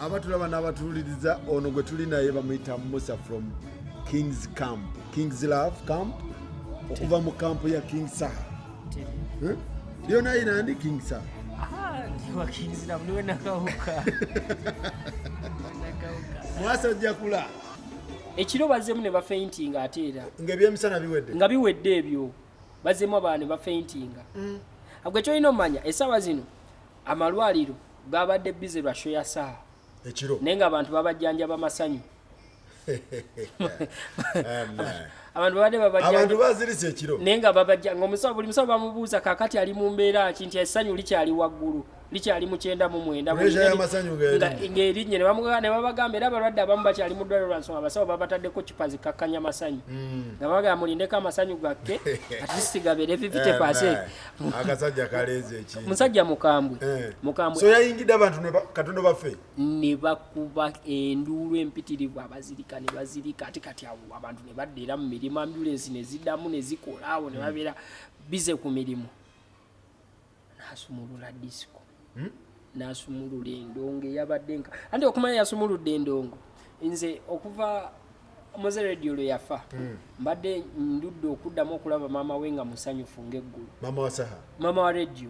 abatulaba n'abatuliriza ono gwe tuli naye bamuyita Musa from King's Camp, King's Love Camp, okuva mu kampu ya King Saha. Lyo naye nandi King Saha. Ndiwa King's Love niwe nakawuka. Mwasajja kula. Ekiro bazemu ne bafeintinga ate era. Ng'ebyemisana biwedde. Nga biwedde ebyo. Bazemu abaana bafeintinga. Agwe kyolina omanya essaawa zino amalwaliro gabadde bize lwa show ya Saha. Ekiro. Nenga abantu babajjanja bamasanyu. Abantu bazirise ekiro. Nenga babajjanga omusawo buli musawo bamubuuza kakati ali mu mbeera kinti essanyu likyali waggulu. Likyali mu 9 ng'erinnye ne babagamba era abalwadde abamu bakyali mu ddwaliro lwa nsonga abasawo babataddeko kipa zikakkanya masanyu. Nga bagamba mulindeko amasanyu gakke at least gabeere 50%. Akasajja kaleeze eki. Musajja mukambwe. So yayingidde abantu Katonda baffe. Ne bakuba enduulu empitirivu abazirika ne bazirika ate kati awo abantu ne baddeera mu mirimu ambulance ne ziddamu ne zikola awo ne babeera bize ku mirimu. Nasumulula disco. Nasumulula endongo yabadde nka andi okumanya yasumuludde endongo nze okuva Moze radio lo yafa mbadde ndudde okuddamu okulaba mama we nga musanyufu ng'eggulu. Mama wa Saha. Mama wa radio.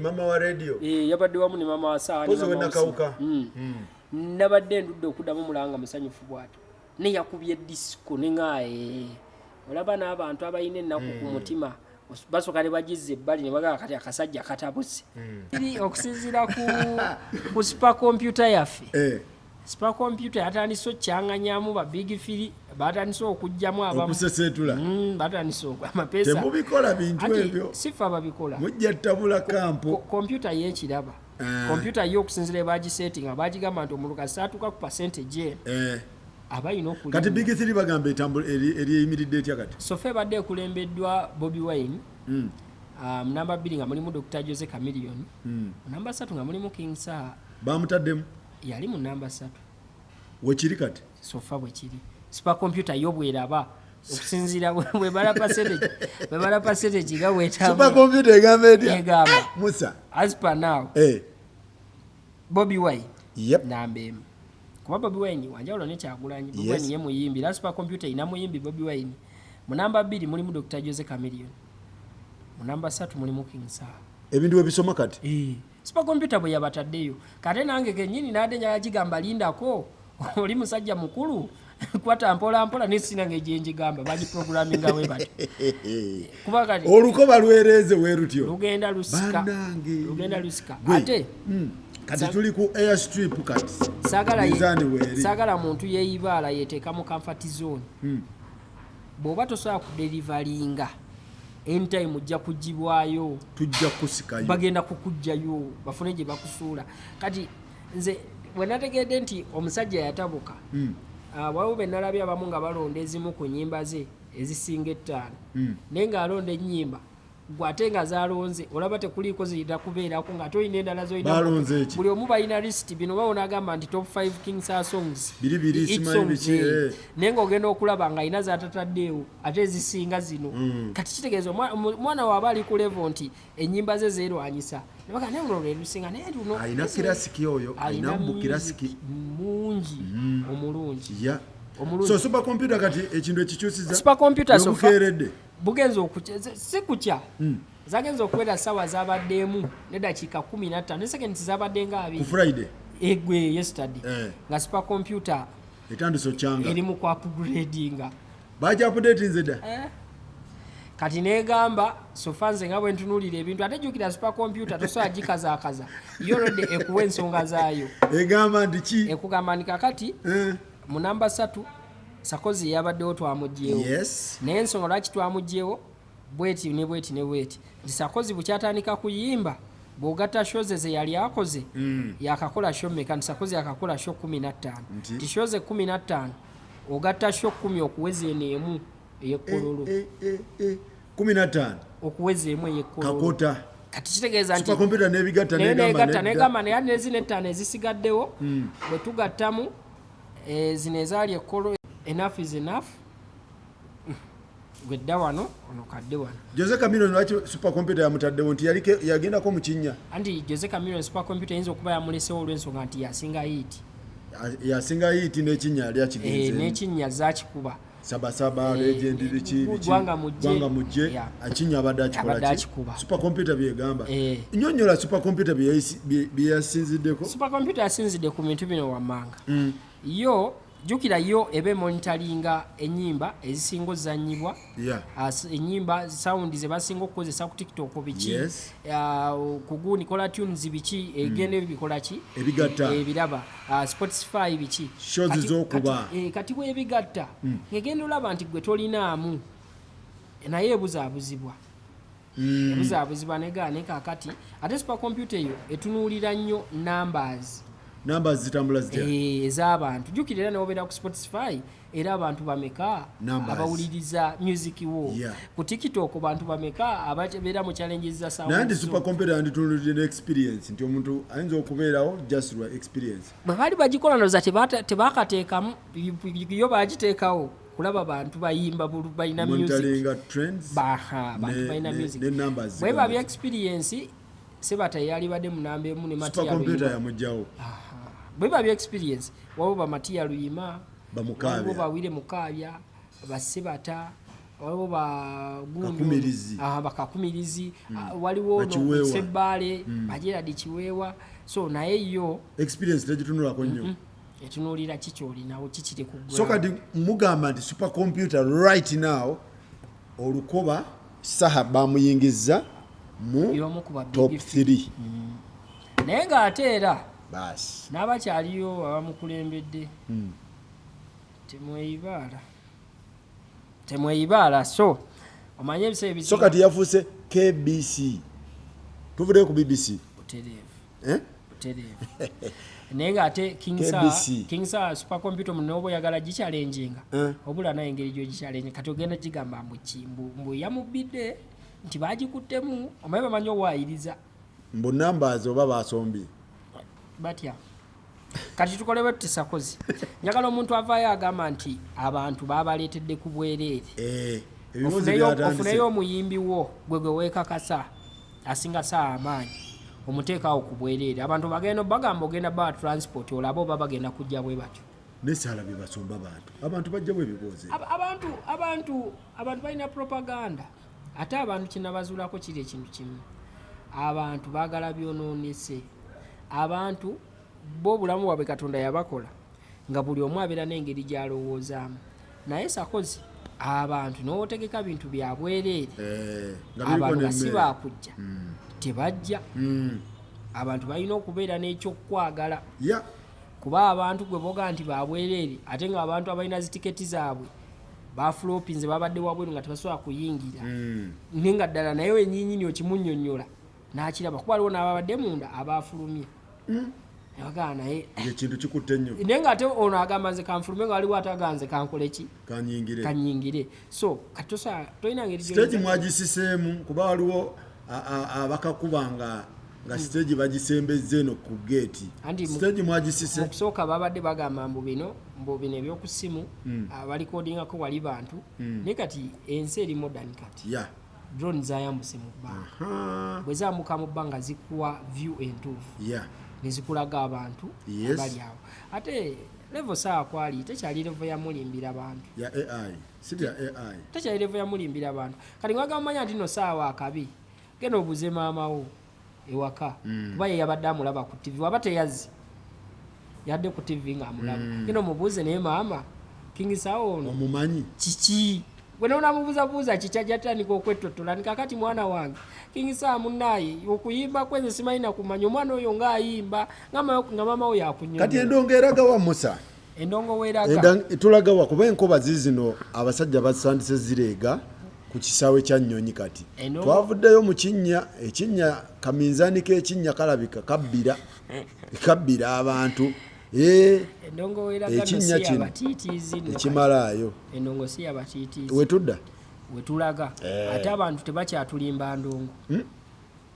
Mama wa radio. Yabadde wamu ne mama wa Saha. Pozo wena kauka. Nabadde ndudde okuddamu mulanga musanyufu bw'atyo. Ne yakubye disco ne ngaaye. Olaba n'abantu abayina ennaku ku mutima. Basoka ne bagize ebbali ne bagamba kati akasajja katabuse. Okusinziira ku super computer yaffe. Super computer yatandise okyanganyamu ba big firi batandise okujjamu abamu. Okusesetula. Batandise amapesa. Temubikola bintu ebyo. Sifa babikola. Mujja tabula kampo. Computer y'ekiraba. Computer y'okusinziira bagisettinga bagigamba nti omuluka saatuka ku percentage abayina okulima. Kati big three bagamba etambula eri eyimiridde etya kati. Sofe badde ekulembeddwa Bobi Wine. Namba 2 nga mulimu Dr. Jose Chameleone. Namba 3 nga mulimu King Saha. Bamutaddemu. Yali mu namba 3. Wekiri kati. Sofa bwekiri. Super computer yobweraba. Okusinziira bwe bala percentage ga wetamu. Super computer egamba etya? Egamba. Musa. As per now. Bobi Wine. Yep. Namba 1. Kuba Bobi Wine wanjawulo ne Kyagulanyi. Bobi Wine ye muyimbi. La super computer ina muyimbi Bobi Wine. Mu namba 2 mulimu Dr. Jose Chameleone. Mu namba 3 mulimu King Saha. Ebintu ebisoma kati. Super computer bwe yabataddeyo. Kate nange kenyini nade nyagigamba lindako. Oli musajja mukulu. Kwata mpola nisina ngejenji gamba baji programming awe bati. Kuba kati. Olukoba lwereze werutyo. Lugenda lusika. Ate kati tuli ku airstrip kati. Sagala muntu yeeyibala yeteeka mu comfort zone. Bwoba tosobola kudelivalinga anytime ujja kugibwayo tujja kusikayo bagenda kukujjayo bafune gye bakusuula kati nze wenategedde nti omusajja yatabuka waliwo be nalabye abamu nga balonda ezimu ku nnyimba ze ezisinga 5 naye ng'alonda ennyimba gwate nga zalonze olaba tekuliiko ziyita kubeerako nga toyina endala zoyina buli omu balina list bino bawona agamba nti top 5 King Saha songs naye ng'ogenda okulaba nga alina zatataddeewo ate ezisinga zino kati kitegeeza omwana waaba ali ku level nti ennyimba ze zeerwanyisa nebaga naye luno lwerusinga naye luno alina kirasiki oyo alina bukirasiki mungi omulungi so super computer kati ekintu ekikyusiza super computer so bukeeredde bugenzo okucha si kucha zagenzo okwera sawa zabaddeemu ne dakiika 15 ne seconds zabadde nga abi ku Friday egwe yesterday nga super computer etandiso changa eri mu kwa upgradinga baja update nzeda kati negamba sofanze nga bwe ntunulira ebintu ate jukira super computer tosobola gikazaakaza yo rode ekuwa ensonga zaayo egamba ndi ki ekugamba ndi kakati mu namba 3 Sakozi yabaddewo twamugyewo naye ensonga lwaki twamugyewo bweti ne bweti nti Sakozi bukyatandika kuyimba bw'ogatta shoze ze yali akoze yakakola show meka nti Sakozi akakola show 15 nti shoze 15 ogatta show 10 okuweza emu ey'ekkololo 15 okuweza emu ey'ekkololo kakota kati kitegeeza nti super computer n'ebigatta negamba naye n'ezino 5 ezisigaddewo bwe tugattamu zino ezaali ekkolo enough is enough gwedda wano ono kadde wano Jose Chameleone lwaki super computer yamutaddewo nti yagendako mu kinnya anti Jose Chameleone super computer yinza okuba yamulesewo olw'ensonga nti yasinga hit yasinga yiti n'ekinnya yali akigenze n'ekinnya zakikuba sabasaba legend biki Gwanga mujje akinya abadde akikola supercomputer byegamba nnyonnyola supercomputer byeyasinziddeko. Supercomputer yasinzidde ku bintu bino wammanga yo jukira yo ebe monitoringa ennyimba ezisinga ozannyibwa ennyimba sound ze basinga okukozesa ku TikTok biki ku Nikola Tunes biki egende bikola ki ebiraba Spotify biki shows z'okuba kati bwebigatta ngegenda olaba nti gwe tolinaamu naye ebuzaabuzibwa ne kaakati ate supercomputer eyo etunuulira nnyo numbers zitambula zitya ez'abantu jukira era newobeera ku Spotify era abantu bameka abawuliriza music wo ku TikTok bantu bameka ababeera mu challenges za sound naye ndi supercomputer yanditunulidde n'experience nti omuntu ayinza okubeerawo just lwa experience bwe baali bagikola noza tebakateekamu yo bagiteekawo kulaba bantu bayimba balina music bantu balina music bwe babya experience sebata yali badde mu namba emu ne supercomputer yamujjawo bwe babya experience wabo ba Matia Luyima bamukabya bawire mukabya basebata wabo ba gundu bakakumirizi waliwo no sebale bajera dikiwewa so naye yo experience tegitunulako nnyo etunulira kikyoli nawo kikire ku so kati mugamba nti supercomputer right now olukoba saha bamuyingiza mu top 3 naye ng'ate era basi n'abakyaliyo abamukulembedde temweyibaala so omanye ebiseera biki so kati yafuuse KBC tuvuddeyo ku BBC butereevu naye ng'ate King Sir supercomputer muno oba oyagala gichallenginga obula naye engeri gy'ogichallenginga kati ogenda gigamba mbu yamubbidde nti bagikuttemu omaye bamanyi owayiriza mbu numbers oba basombye batya kati tukolewe tutisakozi njagala omuntu avaayo agamba nti abantu babaleetedde ku bwereere ofuneyo omuyimbi wo gwe weekakasa asinga saa amaanyi omuteekawo ku bwereere abantu bagenda bagamba ogenda ba transport olaba oba bagenda kujja bwe batyo nesala bye basomba abantu bajja bwe bibooze abantu balina propaganda ate abantu kinabazuulako kiri ekintu kimu abantu baagala byonoonese abantu bo obulamu bwabwe Katonda yabakola nga buli omu abeera n'engeri gy'alowoozaamu naye sakozi abantu n'otegeka bintu bya bwereere abantu basi baakujja tebajja abantu balina okubeera n'ekyokwagala kuba abantu gwe boga nti babwereere ate nga abantu abalina zitiketi zaabwe bafulopinze babadde wabweru nga tebasobola kuyingira nenga ddala naye wenyinyini okimunnyonnyola n'akiraba kuba waliwo n'ababadde munda abafulumye yagaa naye ekintu kikutte nnyo naye nga ate ono agamba nze kanfulume nga waliwo ataganze kankole ki kanyingire so kati tolina ngeri stage mwagisiseemu kuba waliwo abakakuba nga stage bagisembezze eno ku geeti stage mwagisise okusooka babadde bagamba mbu bino ebyokusimu abalikodingako wali bantu naye kati ensi eri modern kati drone zayambuse mu bbanga bwe zambuka mu bbanga zikuwa view entuufu nezikulaga abantu abali awo ate level saa kwali tekyali level ya mulimbira abantu ya AI sibya AI tekyali level ya mulimbira abantu kati ngwaga manya nti no saawa akabi geno obuze maama wo ewaka kuba yabadde amulaba ku TV waba teyazi yadde ku TV nga amulaba geno mubuze naye maama King Sir ono omumanyi kiki bwe nona mubuza kikyajatandika okwettotola nikakati mwana wange King Sir munnaye okuyimba kwenze simalina kumanya omwana oyo ng'ayimba nga maama we yakunyonya kati endongo eraga wa Musa endongo weeraga tulaga wa kuba enkoba zizino abasajja basandise zireega ku kisaawe kya Nnyonyi kati twavuddeyo mu ekinnya kaminzaani k'ekinnya kalabika kabbira abantu endongo weeraga ekinnya kino ekimalaayo endongo si yabatiitiizi wetudda wetulaga ate abantu tebakyatulimba ndongo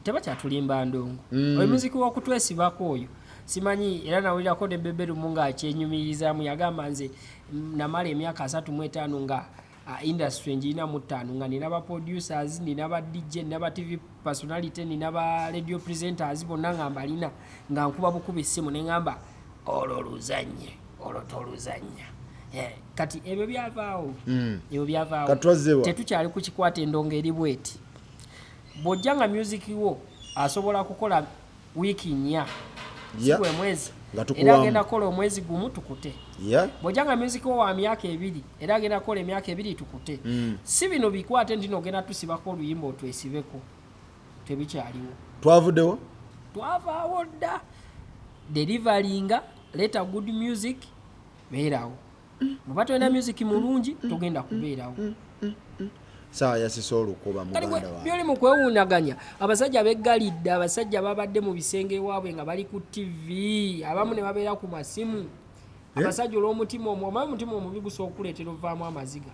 tebakyatulimba ndongo oyo muziki w'okutwesibako oyo simanyi era nawulirako ne Beberumu ng'akyenyumirizaamu yagamba nze namala emyaka 35 nga industry njina mu 5 nga nina ba producers nina ba DJ nina ba TV personality nina ba radio presenters bonna nga mbalina nga nkuba bukubi simu ne ngamba olwo luzanye olwo toluzanya. Kati ebyo byavaawo tetukyali kukikwata endongo eri bweti. Bw'ojjanga music wo asobola kukola wiiki 4 sigwe mwezi era agenda kukola omwezi gumu tukute. Bw'ojjanga music wo wa myaka 2 era agenda kukola emyaka 2 tukute. Si bino bikwate nti nogenda tusibako oluyimba otwesibeko, tebikyaliwo. Twavaawo dda. Deliveryinga leta good music beerawo. Bw'oba tolina music mulungi togenda kubeerawo. Sawa yasisa olukuba muganda wange. Byoli mu kwewuunaganya abasajja beggalidde, abasajja babadde mu bisenge waabwe nga bali ku TV, abamu ne babeera ku masimu. Abasajja olw'omutima omutima omubi gusobola okuleetera ovaamu amaziga.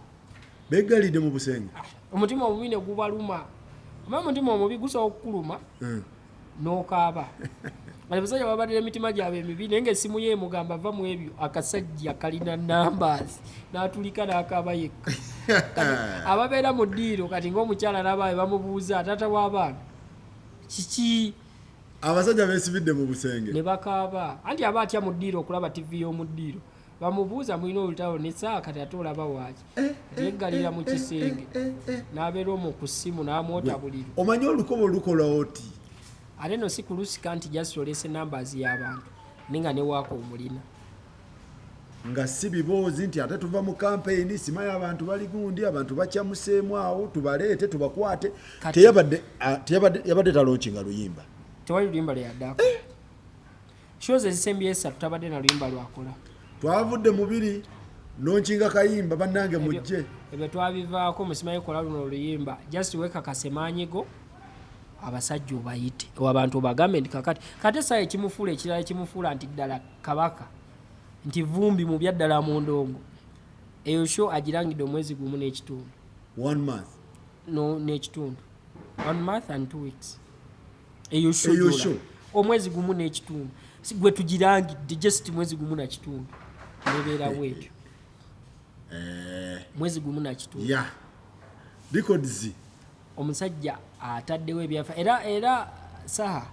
Beggalidde mu busenge? Omutima omubi ne gubaluma. Omutima omubi gusobola okukuluma n'okaaba. Abasajja babadde emitima gyabwe emibi naye ng'essimu ye emugamba ava mu ebyo akasajja kalina numbers n'atulika n'akaaba yekka. Ababeera mu ddiiro kati ng'omukyala n'abaawe bamubuuza taata w'abaana kiki, abasajja beesibidde mu busenge ne bakaaba. Anti aba atya mu ddiiro okulaba TV y'omu ddiiro, bamubuuza mulina olutalo n'esaawa kati ate olaba waaki yeggalira mu kisenge n'abeera omwo ku ssimu n'amwota buliro. Omanyi olukoba olukola oti? Ate no si kulusika nti just olese numbers y'abantu ninga ne waako omulina nga si biboozi nti ate tuva mu campaign simayi abantu bali gundi abantu bakyamuseemu awo tubaleete tubakwate. Yabadde talonkinga luyimba, tewali luyimba leyaddaako. Shows ezisembye 3 tabadde na luyimba lwakola. Twavudde mubiri nonkinga kayimba bannange mujje. Ebyo twabivaako musimayi kola luno oluyimba just wekakase maanyigo abasajja obayite abantu bagambe nti kati saa ekimufuula ekirala ekimufuula nti ddala kabaka nti vumbi mu byaddala mu ndongo. Eyo show agirangidde omwezi gumu n'ekitundu. 1 month? No, n'ekitundu. 1 month and 2 weeks. Eyo show omwezi gumu n'ekitundu. Gwe tugirangidde just mwezi gumu na kitundu. Nebeera bwetyo. Mwezi gumu na kitundu. Records. Omusajja ataddewo ebyafa era saha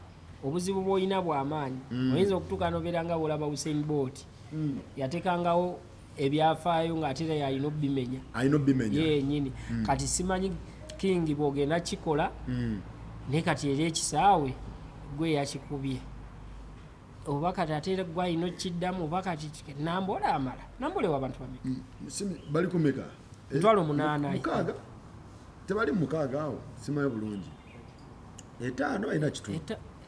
obuzibu bw'olina bw'amaanyi. Oyinza okutuuka n'obeera nga bw'olaba Usain Bolt yatekangawo ebyafaayo ng'ate yalina obbimenya yennyini. Kati simanyi King bw'ogenda kikola naye kati era ekisaawe gwe yakikubye oba kati ate gwalina okiddamu oba kati Namboole amala. Namboole w'abantu bameka? Bali kumeka? 8. Tebali mu 6 awo simaye bulungi. 5 ina kitundu.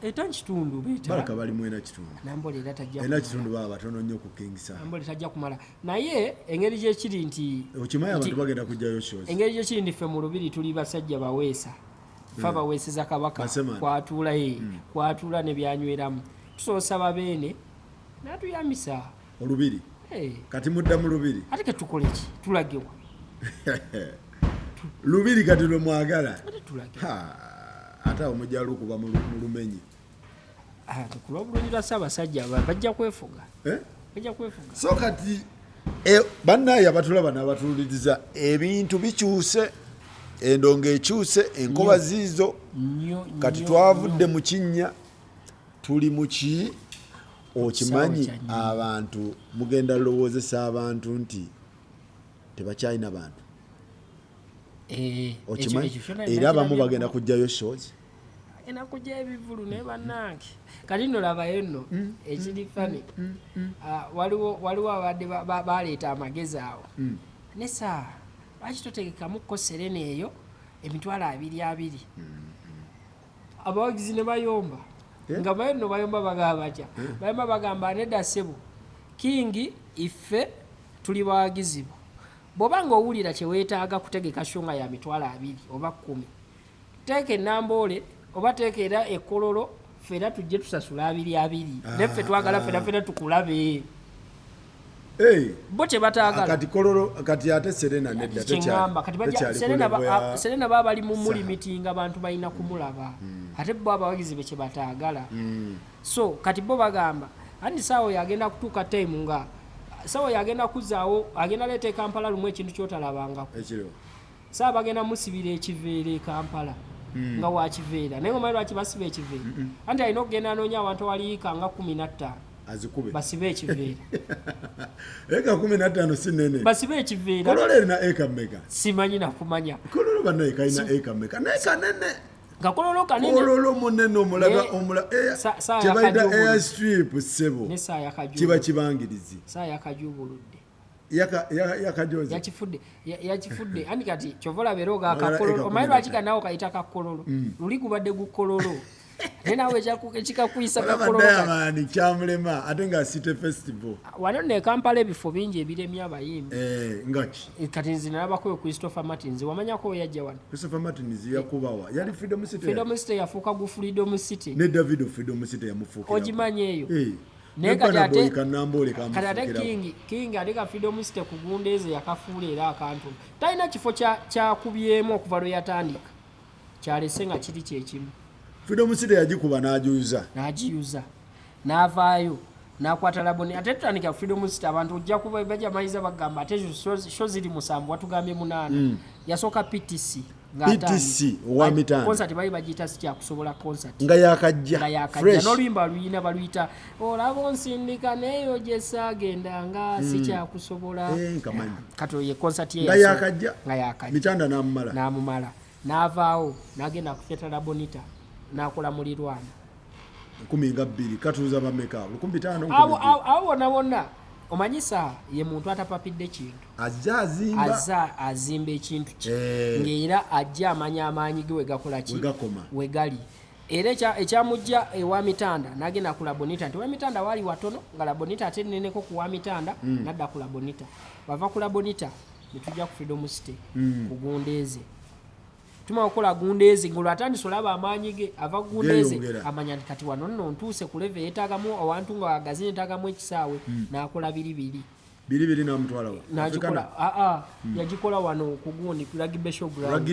5 kitundu beta. Baraka bali mu ina kitundu. Namboole era tajja. Ina kitundu baba batono nnyo ku King Sir. Namboole tajja kumala. Naye engeri gye kiri nti okimanya abantu bagenda kujjayo shows. Engeri gye kiri ffe mu lubiri tuli basajja baweesa. Fa baweeseza kabaka kwatuula kwatuula ne byanyweramu. Tusoosa babeene n'atuyamisa. Olubiri. Kati mudda mu lubiri. Ate ke tukole ki? Tulagewa. Lubiri kati lwe mwagala. Ate omujjalo kuba mu lumenyi. Tukulwa bulungi lwa Ssaabasajja bajja kwefuga. Bajja kwefuga. So kati bannaye abatulaba n'abatuuliriza ebintu bikyuse, endongo ekyuse, enkoba ziizo. Kati twavudde mu kinnya tuli mu ki okimanyi abantu mugenda lowoozesa abantu nti tebakyalina bantu. Okimanyi era abamu bagenda kujjayo shows. Enakujja ebivulu naye bannange kati nno labayo nno ekiri fani waliwo abadde baleeta amagezi awo ne saa lwaki totegekamuko Serena eyo emitwalo 2 abawagizi ne bayomba nga bayo nno bayomba bagamba batya bayomba bagamba nedda ssebo King iffe tuli bawagizi bo bw'oba ng'owulira kyeweetaaga kutegeka shonga ya mitwalo 2 oba 10 teeka Namboole oba teeka era ekkololo ffera tujje tusasula 2 neffe twagala ffera tukulabe bo kyebataagala kati kololo kati ate Serena nedda tekyamba kati Serena baba bali mu mulimitinga abantu balina kumulaba ate bo abawagizi be kyebataagala so kati bo bagamba andi saawa yagenda kutuuka time nga sawa yagenda kuzaawo agenda leeta Kampala lumu ekintu kyotalabangako sawa bagenda musibira ekiveera Kampala nga wakiveera naye omanyi lwaki basiba ekiveera anti alina okugenda anoonya abantu awaliika nga 15 azikube basibe ekiveera eka 15 sinene basibe ekiveera kololo erina eka mega simanyi nakumanya kololo banaye kalina eka mega naye kanene nga kololo kanene kololo munene omulaga kyebayita airstrip sebo n'essaawa yakajubuludde kiba kibangirizi essaawa yakajubuludde yakajoza yakifudde ani kati kyova olabera oga akakololo omanyi lwaki kanawo kayita kakololo luli gubadde gukololo naye nawe ekikakuyisa kakololodayamani kyamulema ate nga city festival wano ne Kampala ebifo bingi ebiremya abayimbi ngaki kati nzi nalabako Christopher Martins wamanyako yajja wano Christopher Martins yakubawa yali Freedom City yafuuka gu Freedom City ne Davido Freedom City yamufuukira ogimanyi eyo naye kati ate King aleka Freedom City ku Gundeeze yakafuula era akantu talina kifo kyakubyemu okuva lwe yatandika kyalese nga kiri kyekimu Freedom City yagikuba n'agiyuza n'avaayo n'akwata laboni ate tutandika Freedom City abantu ojja kuba bajja mayiza bagamba ate sho ziri 7 watugambye 8 yasooka PTC wa mitanda concert bali bagiyita si kyakusobola concert nga yakajja n'oluyimba luyina baluyita olaba onsindika neeyo gye saagenda nga si kyakusobola kato ye concert ye nga yakajja mitanda n'amumala n'avaawo n'agenda kufeta labonita n'akola mulirwana 12 katuuza bameka 15 abo bonna omanyisa ye muntu atapapidde kintu azimba ekintu kye ng'era ajja amanya amaanyi ge wegakola ki wegali era ekyamujja ewa mitanda n'agenda ku labonita nti wa mitanda waali watono nga labonita ate nneneko ku wa mitanda n'adda ku labonita bava ku labonita ne tujja ku Freedom City ku Gundeeze tuma okola Gundeeze ngolo atandise olaba amaanyi ge ava Gundeeze amanya nti kati wano nno ntuuse ku leve yeetaagamu awantu nga wagazini yeetaagamu ekisaawe n'akola biri n'amutwala n'agikola yagikola wano ku gundi ku Rugby Showground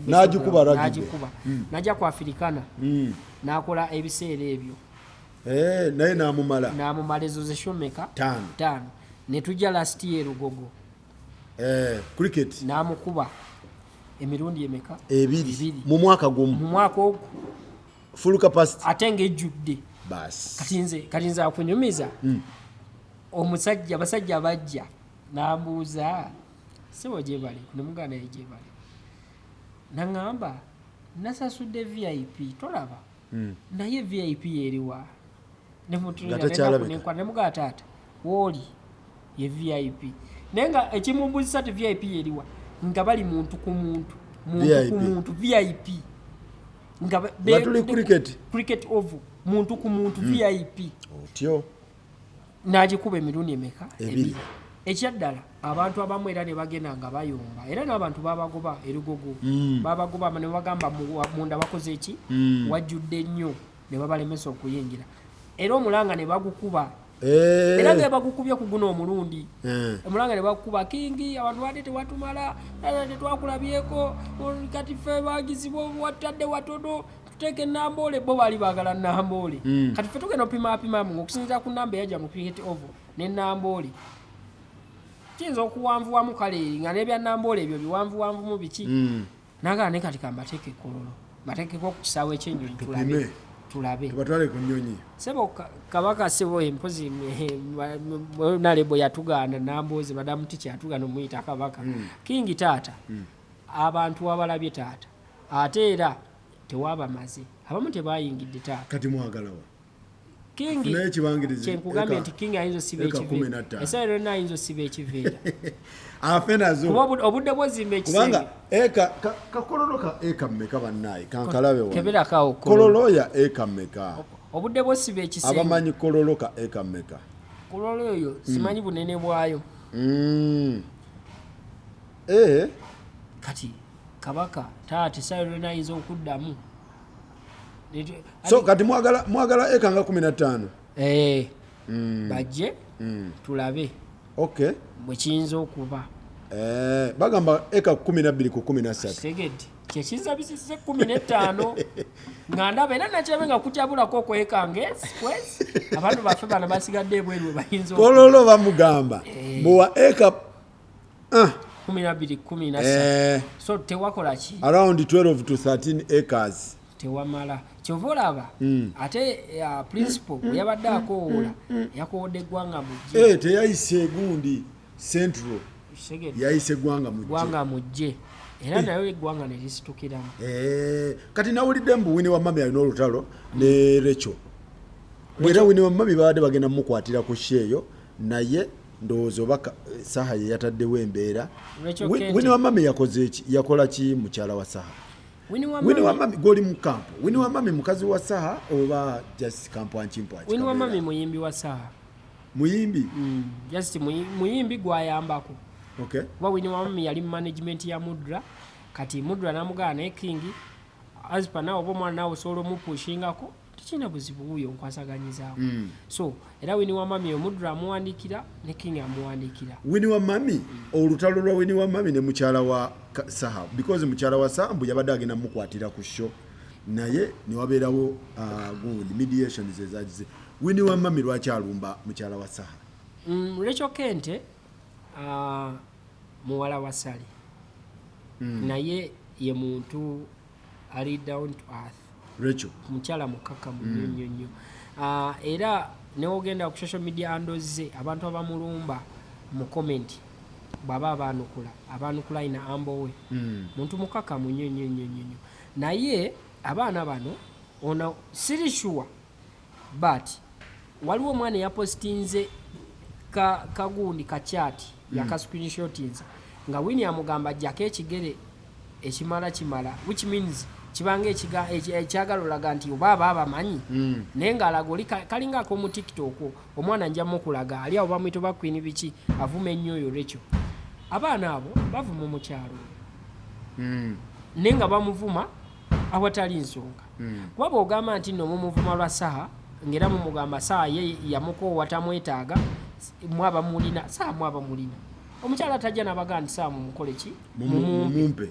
n'agikuba n'ajja ku Africana n'akola ebiseera ebyo naye n'amumala ezo ze shomeka 5 ne tujja last year Lugogo cricket n'amukuba emirundi emeka 2 mu mwaka ogwo full capacity ate ng'ejjudde kati nze akunyumiza abasajja bajja n'ambuuza sebo gyebali nemuganda ye gyebali naŋŋamba nasasudde VIP tolaba naye VIP yeriwa nemuganda taata wooli ye VIP naye nga ekimubuzisa ti VIP yeriwa nga bali muntu ku muntu VIP nga batuli cricket ovu muntu ku muntu VIP otyo n'agikuba emirundi emeka 2 ekyaddala abantu abamu era ne bagenda nga bayomba era n'abantu babagoba erugogo babagoba ne bagamba munda bakoze eki wajjudde nnyo ne babalemesa okuyingira era omulanga ne bagukuba era nga bagukubye ku guno omulundi omulanga ne bakukuba Kingi abantu bade tewatumala tetwakulabyeko kati ffe bagizibwa watadde watono tuteke Namboole bo bali baagala Namboole kati ffe tugenda opima okusinziira ku namba eyajja mu cricket oval ne Namboole kiyinza okuwanvuwamu kale nga n'ebya Namboole ebyo biwanvuwanvu mu biki nagala ne kati kambateeke kololo bateekeko ku kisaawe ekyennyonyi tulabe tubatwale ku nnyonyi sebo kabaka sebo empozi nalebo yatugaana Nambooze madamu ticha yatugaana omuyita kabaka Kingi taata abantu abalabye taata ate era tewabamaze abamu tebayingidde taata kati mwagalawa Kingi naye kibangirize kyenkugambye nti Kingi ayinza osiba ekiveera essaawa yonna ayinza osiba ekiveera afe nazo obudde bwozimba ekisenge kubanga kakololo ka eka mmeka bannaayi kankalabe keberakawo kololo ya eka mmeka obudde bwosiba ekisenge abamanyi kololo ka eka mmeka kololo eyo simanyi bunene bwayo kati kabaka taata essaawa yonna ayinza okuddamu so kati mwagala eka nga 15 bajje tulabe bwe kiyinza okuba bagamba eka 12 ku 13 tegedde kyekiyinza bisise 15 nga ndaba era nakyebe nga kutyabulako okwekanga kwezi abantu baffe bano basigadde ebweru bayinza kololo bamugamba buwa eka 12 13 so tewakola ki around 12 to 13 acres tewamala kyova olaba ate principal yabadde akoowola yakoodde eggwanga mujje teyayise egundi central yayise eggwanga mujje era nayo eggwanga ne lisitukiramu kati nawulidde mbu Winnie Wamami alina olutalo ne Rachel era Winnie Wamami baadde bagenda mukwatira ku sheeyo naye ndowooza oba Saha ye yataddewo embeera Winnie Wamami yakola ki mukyala wa Saha Winnie Wamami goli mu kampo Winnie Wamami mukazi wa Saha oba just kampo anchimpwachi Winnie Wamami muyimbi wa Saha muyimbi just muyimbi gwayambako okay kuba Winnie Wamami yali mu management ya Mudra kati Mudra namugana ne King azpa nawo oba omwana nawe osobola omupushingako tekina buzibu buyo nkwasaganyizaako so era Winnie Wamami Mudra amuwandikira ne King amuwandikira Winnie Wamami olutalo lwa Winnie Wamami ne mukyala wa Saha because mukyala wa Sambu yabadde agenda mukwatira ku show naye ne wabeerawo gundi mediations ezagize Winnie Wamami lwaki alumba mukyala wa Saha Rachel Kente muwala wa Sally naye ye muntu ali down to earth Rachel mukyala mukaka munyonyo era neogenda ku social media handles abantu abamulumba mu comment baba abanukula ina ambowe muntu mukaka munyonyo naye abaana bano ona siri sure but waliwo mwana yapostinze kagundi ka chat yaka screenshotinza nga Winnie amugamba jjako ekigere ekimala which means kibange ekyagala olaga nti oba abamanyi naye ng'alaga oli kalinga ak'omu TikTok omwana nja mukulaga ali awo bamwita ba Queen biki avuma ennyo oyo Rachel abaana abo bavuma omukyalo naye nga bamuvuma awatali nsonga kuba bw'ogamba nti nno mumuvuma lwa Saha ng'era mumugamba Saha ye yamukoowa tamwetaaga mwabamulina Saha mwabamulina omukyala tajja n'abaga nti Saha mumukole ki mumumpe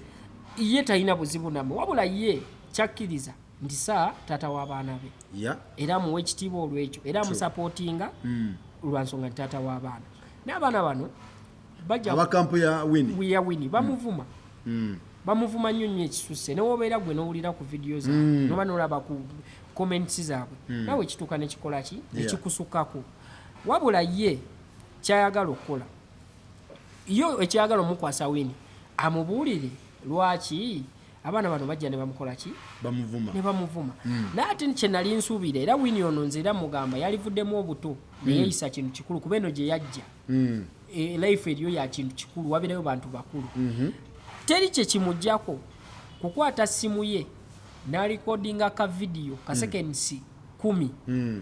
ye talina buzibu namwe wabula ye kyakkiriza nti Saha taata w'abaana be era muwe ekitiibwa olwekyo era amusapootinga lwa nsonga nti taata w'abaana n'abaana bano bajja abakampu ya Winnie bamuvuma bamuvuma nnyo ekisusse newobeera gwe n'owulira ku vidiyo zaabwe noba n'olaba ku comments zaabwe nawe ekituuka nekikola ki nekikusukako wabula ye kyayagala okukola yo ekyayagala omukwasa Winnie amubuulire lwaki abaana bano bajja ne bamukola ki ne bamuvuma naye ate kye nali nsuubira era Winnie ono nze era mugamba yalivuddemu obuto neyeyisa kintu kikulu kuba eno gye yajja life eriyo ya kintu kikulu wabeerayo bantu bakulu teri kye kimuggyako kukwata simu ye n'alikodinga ka vidiyo ka seconds 10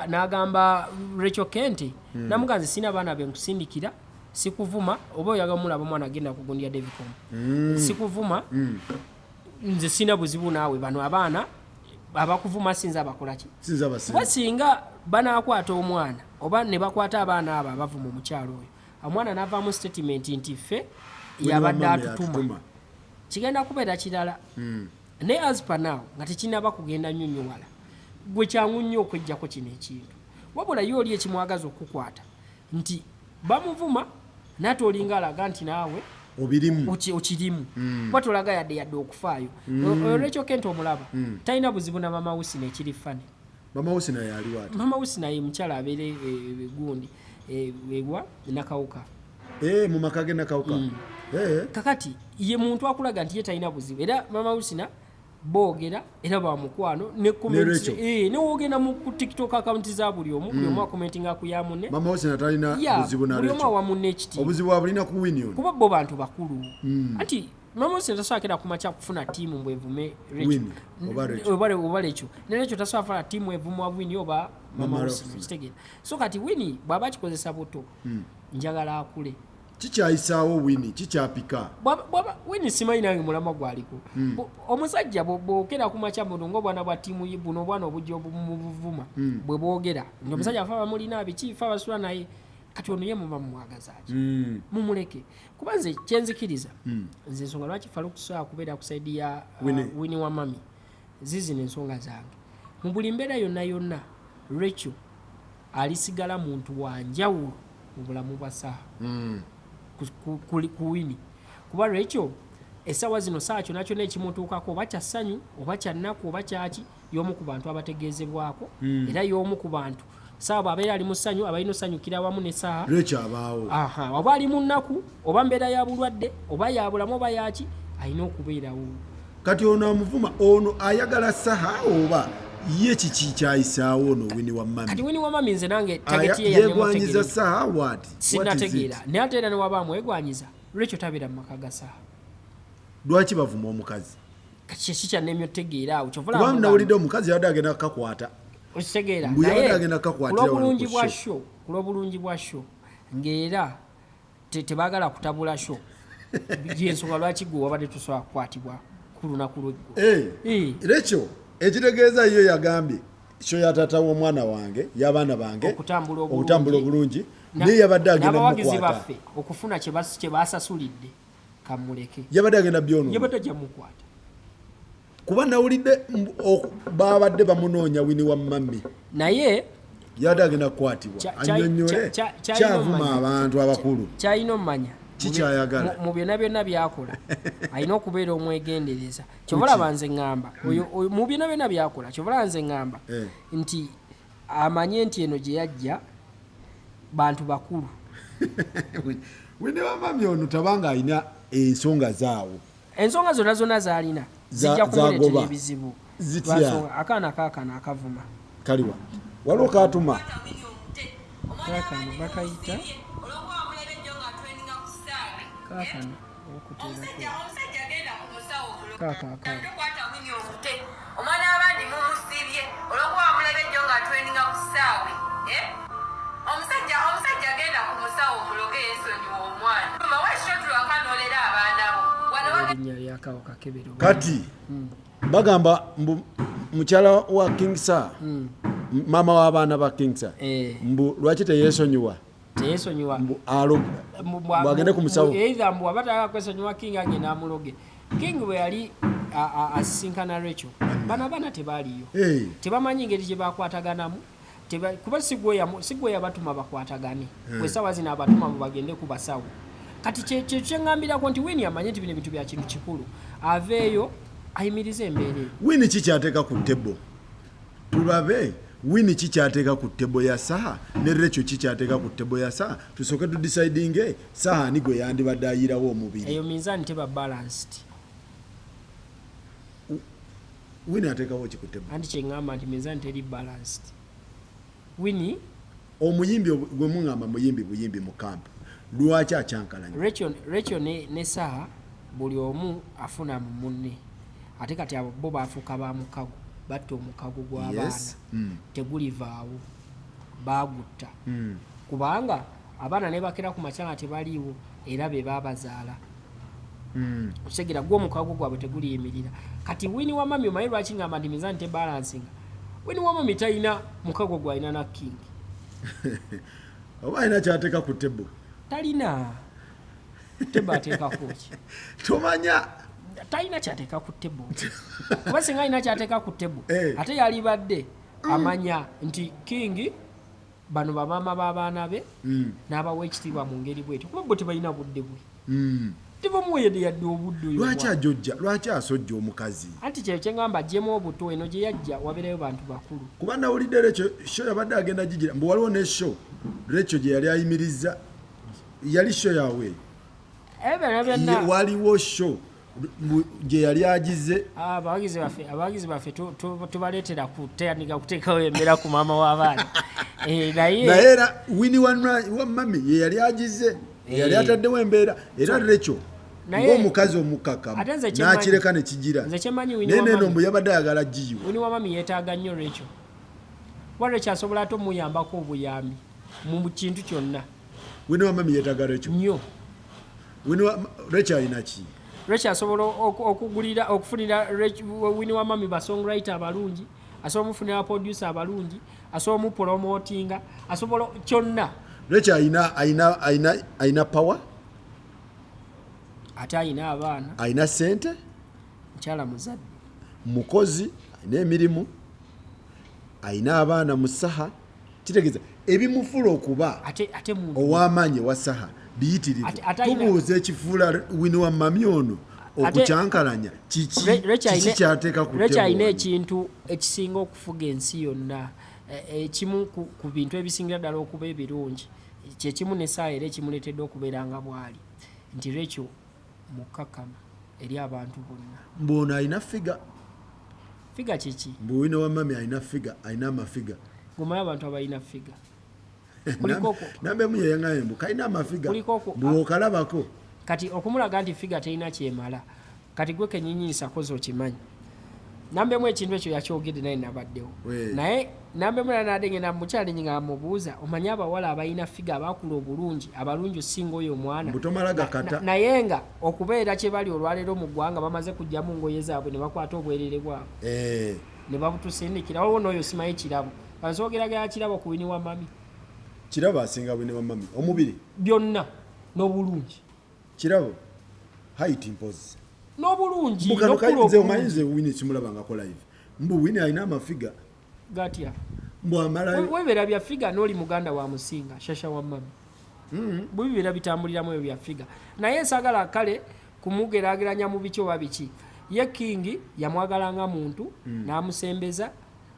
n'agamba Rachel Kente namuganze sina baana be nkusindikira sikuvuma oba oyaga mulaba mwana agenda kugundya Devicom sikuvuma nze sina buzibu naawe bano abaana abakuvuma sinza abakola ki basinga banaakwata omwana oba ne bakwata abaana abo abavuma omukyalo oyo omwana n'avaamu statement nti ffe yabadde atutuma kigenda kubeera kirala naye aspa naawe nga tekinaba kugenda nnyonnyola gwe kyangu nnyo okwejjako kino ekintu wabula ye oli ekimwagaza okukwata nti bamuvuma nate olinga alaga nti naawe okirimu kuba tolaga yadde okufaayo olwekyo Kente omulaba talina buzibu na Mama Husina ekiri fane Mama Husina ye mukyala abeere gundi ewa nakawuka mu maka ge nakawuka kakati ye muntu akulaga nti ye talina buzibu era Mama Husina boogera era bamukwano ne comments wogenda mu TikTok account za buli omu akomentinga ku ya munne Mama Husina talina buzibu na Rachel buli omu awa munne ekiti obuzibu abulina ku Winnie kuba bo bantu bakulu anti Mama Husina tasobola kumacha kufuna tiimu mbwevume Rachel oba Rachel ne Rachel tasobola kufuna tiimu evumwa Winnie oba Mama Husina kitegera so kati Winnie bw'aba kikozesa buto njagala akule kikyayisaawo Winnie kikyapika Winnie simanyi nange mulama gwaliko omusajja bwokera kumacha mulungo bwana bwa tiimu buno bwana obujja obuvuma bwe boogera nti omusajja afa bamulina biki fa basula naye kati ono ye muba mumwagazaaki mumuleke kuba nze kyenzikiriza nze ensonga lwaki Farouk tusobola kubeera ku saidi ya Winnie Wamami zizino ensonga zange mu buli mbeera yonna Rachel alisigala muntu wanjawulo mu bulamu bwa Saha ku Winnie kuba Rachel essawa zino saa kyonna kyonna ekimutuukako oba kya ssanyu oba kya nnaku oba kyaki y'omu ku bantu abategeezebwako era y'omu ku bantu saaba abeera ali mu ssanyu abalina osanyukira wamu ne saa lwekyo abaawo oba ali mu nnaku oba mbeera ya bulwadde oba ya bulamu oba yaki alina okubeerawo. kati ono amuvuma ono ayagala saha oba ye kiki kyayisaawo ono Winnie Wamami kati Winnie Wamami nze nange tageti ye yegwanyiza saha what sinategeera naye ate era ne waba amwegwanyiza lwekyo tabeera mu maka ga saha. lwaki bavuma omukazi kati kyekikyannemye otegeera awo kuba nawulidde omukazi yabadde agenda kukakwata okitegeera kulw'obulungi bwa sho ng'era tebaagala kutabula sho gyensonga lwaki gwe wabadde tusobola kukwatibwa ku lunaku lw'eggulo. lekyo ekitegeeza yo yagambye sho yataata w'omwana wange y'abaana bange okutambula obulungi naye yabadde agenda n'abawagizi baffe okufuna kye baasasulidde kamuleke yabadde agenda byono yabadde ajja mukwata kuba nawulidde babadde bamunoonya Winnie Wamami naye yabadde agenda kukwatibwa annyonnyole kyavuma abantu abakulu kyalina omumanya kikyayagala mu byonna byakola alina okubeera omwegendereza kyobalaba nze ŋŋamba mu byonna byakola kyobalaba nze ŋŋamba nti amanye nti eno gye yajja bantu bakulu. Winnie Wamami ono tabanga alina ensonga zaawo ensonga zonna z'alina zijja kumuleetera ebizibu akaana kaakano akavuma kaliwa waliwo kaatuma kaakano bakayita kaakano okuteerako kaakaakano omwana abandi mumusibye olwokuba wamulaba ejjo nga atweninga ku ssaawe omusajja agenda ku musawo muloge yensonyiwa omwana wekitotulwakanoolera abaana bo kati bagamba mukyala wa Kingsa mama w'abaana ba Kingsa mbu lwaki teyesonyiwa bwagende ku musawo either mbu abataka kwesonyiwa King agenda amuloge. King bwe yali asisinkana Rachel bano abaana tebaaliyo tebamanyi ngeri gye bakwataganamu kuba sigwe yabatuma bakwatagane bwesawa zino abatuma mu bagende ku basawo. Kati kyekyo kyeŋŋambirako nti Winnie amanye nti bino ebintu bya kintu kikulu aveeyo ayimirize embeera eyo. Winnie kikyateeka ku ttebo tulabe Winnie kikyateeka ku ttebo ya saha ne Rachel kikyateeka ku ttebo ya saha tusooke tudecidinge saha ni gwe yandibadde ayirawo omubiri eyo minzaani teba balanced. Winnie ateekawo ki ku ttebo anti kyeŋŋamba nti minzaani teri balanced. Winnie omuyimbi gwe muŋŋamba muyimbi buyimbi mu kampu lwaki akyankalanya Rachel ne saha buli omu afuna mu munne ate kati abo bo baafuuka ba mukago batta omukago gw'abaana tegulivaawo baagutta kubanga abaana ne bakera ku makyanga tebaliiwo era be baabazaala okitegeera gwe omukago gwabwe teguliyimirira. Kati Winnie Wamami omanyi lwaki ngamba ndi mizaani tebalansinga Winnie Wamami talina mukago gwalina na King oba alina kyateeka ku ttebo talina tebo ateekako ki tomanya talina kyateeka ku ttebo kuba singa alina kyateeka ku ttebo ate yalibadde amanya nti King bano bamaama b'abaana be n'abawa ekitiibwa mu ngeri bwetyo kuba bo tebalina budde bwe tebamuweyede yadde obudde oyo lwaki asojja omukazi anti kyeyo kyeŋŋamba ajjemu obuto eno gye yajja wabeerayo bantu bakulu kuba nawulidde Rachel sho yabadde agenda gigira mbu waliwo ne sho Rachel gye yali ayimiriza yali sho yawe waliwo sho gye yali agize abawagizi baffe tubaleetera kutandika kuteekawo embeera ku maama w'abaana naye era Winnie Wamami ye yali agize yali ataddewo embeera era Rachel ng'omukazi omukakamu n'akireka ne kigira naye neno mbu yabadde ayagala giyiwa. Winnie Wamami yeetaaga nnyo Rachel kuba Rachel asobola ate omuyambako obuyambi mu kintu kyonna. Winnie Wamami yeetaaga Rachel nnyo. Rachel alina ki? Rachel asobola okufunira Winnie Wamami ba songwriter abalungi, asobola omufunira producer abalungi, asobola omupromotinga, asobola kyonna. Rachel alina power, ate alina abaana, alina ssente, mukyala muzadde, mukozi, alina emirimu, alina abaana mu saha. Kitegeeza ebimufula okuba ow'amaanyi wa saha biyitirivu. Tubuuza ekifuula Winnie Wamami ono okukyankalanya kiki kyateeka ku Recha alina ekintu ekisinga okufuga ensi yonna, ekimu ku bintu ebisingira ddala okuba ebirungi kyekimu n'essaawa era ekimuleetedde okubeera nga bw'ali nti Rachel mukkakkamu eri abantu bonna. Mbwono alina figa kiki? Mbuwine wa mami alina figa, alina amafiga. Ngomanyi abantu abalina figa nambemu yeyaŋŋaye mbu kalina amafiga bw'okalabako. Kati okumulaga nti figa terina kyemala, kati gwe kennyinyiisa kozi okimanyi. Nambemu ekintu ekyo yakyogedde naye nabaddewo, naye nambemu nanadde ngenda mukyali nga mubuuza, omanyi abawala abalina figa abakula obulungi abalungi osinga oyo omwana butomala gakata, naye nga okubeera kye bali olwaleero mu ggwanga bamaze kujjamu ngoye zaabwe ne bakwata obwerere bwabwe ne babutusindikira. Waliwo n'oyo simanyi Kirabo, kansogeragera Kirabo ku Wini wa mami. Kirabo asinga Wini wa mami omubiri byonna n'obulungi. Kirabo height impose n'obulungi mukano kayinze omanyize Wini kimulaba nga kola hivi mbu Wini alina amafiga gatya mbu amala webera bya figa n'oli muganda wa Musinga Shasha wa mami bwibira bitambuliramu ebyo bya figa, naye sagala kale kumugeraageranya mu biki oba biki. Ye King yamwagala nga muntu n'amusembeza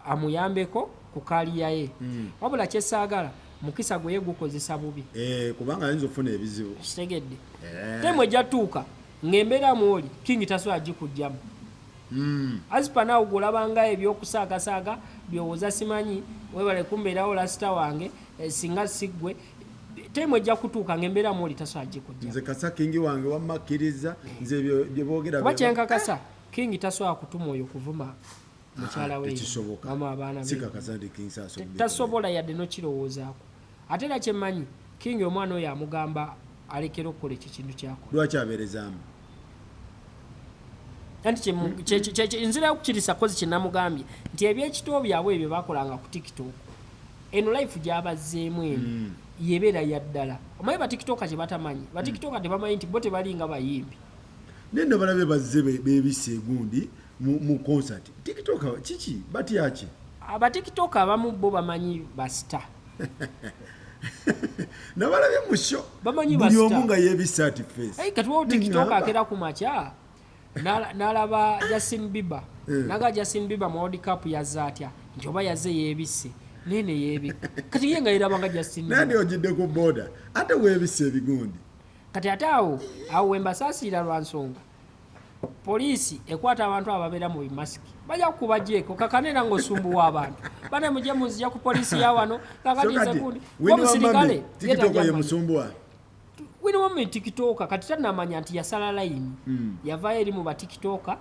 amuyambeko ku kaliya ye, wabula kyesaagala mukisa gwe gukozesa bubi kubanga ayinza okufuna ebizibu kitegedde temwe jatuuka ng'embeera mwoli King tasobola gikujjamu. Asipa naawe golabanga ebyokusaagasaaga byowooza simanyi webale kumbeerawo lasita wange singa siggwe temwe ejja kutuuka ng'embeera mwoli tasobola gikujjamu. Nze kasa King wange wammakkiriza nze bye boogera kuba kyenkakasa King tasobola kutuma oyo kuvuma mukyala we mama abaana tasobola yadde nokirowoozaako. Ate era kyemmanyi King omwana oyo amugamba alekera okukola ekyo kintu kyako. Lwaki abeerezaamu? Anti nzira okukirisa kozi kyenamugambye nti ebyekitoo byabwe ebyo bakolanga ku TikTok eno life gyabazzeemu eno yebeera yaddala. Omanyi batikitoka kye batamanyi, batikitoka tebamanyi nti bo tebalinga bayimbi. Nenda balabe bazze bebise gundi mu concert. TikTok kiki batyaki? Abatikitoka abamu bo bamanyi basta. Nabalabe mu show bamanyi basta. Buli omu nga yebise ati face. Hey, kati wo TikTok akera ku makya nalaba Justin Bieber. Naga Justin Bieber mu World Cup yazze atya nti oba yazze yebise nene yebi kati ye nga yerabanga Justin Bieber. Nani ojidde ku border ate webise ebigundi. Kati ate awo wembasaasira lwa nsonga poliisi ekwata abantu ababeera mu bimasiki bajja kukubagyeko kakanera ng'osumbuwa abantu bane mujje muzija ku poliisi ya wano kakatisegundi omusirikale Wini wa tikitoka kati tanamanya nti yasala layini yavaayo eri mu batikitoka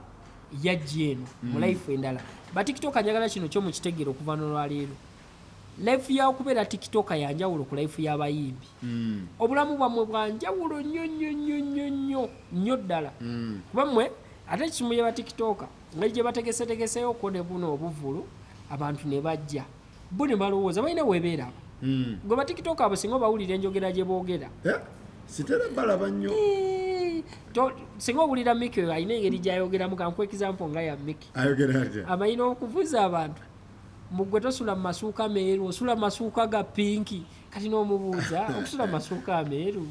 yajja eno mu life endala. Batikitoka njagala kino kyo mukitegere okuva n'olwaleero life ya okubeera tikitoka yanjawulo ku life y'abayimbi. Obulamu bwamwe bwanjawulo nnyo ddala kuba mmwe ate kimuye ba tikitoka ngeri gye bategesetegeseyo ko ne buno obuvulu abantu ne bajja bo ne balowooza balina webeera gwe ba tikitoka abo singa bawulira enjogera gye boogera sitera balaba nnyo singa owulira Miki oyo alina engeri gyayogeramu kanku example nga ya Miki amayina okuvuza abantu mugwe tosula mu masuuka meeru osula mu masuuka ga pinki kati n'omubuuza okusula mu masuuka ameeru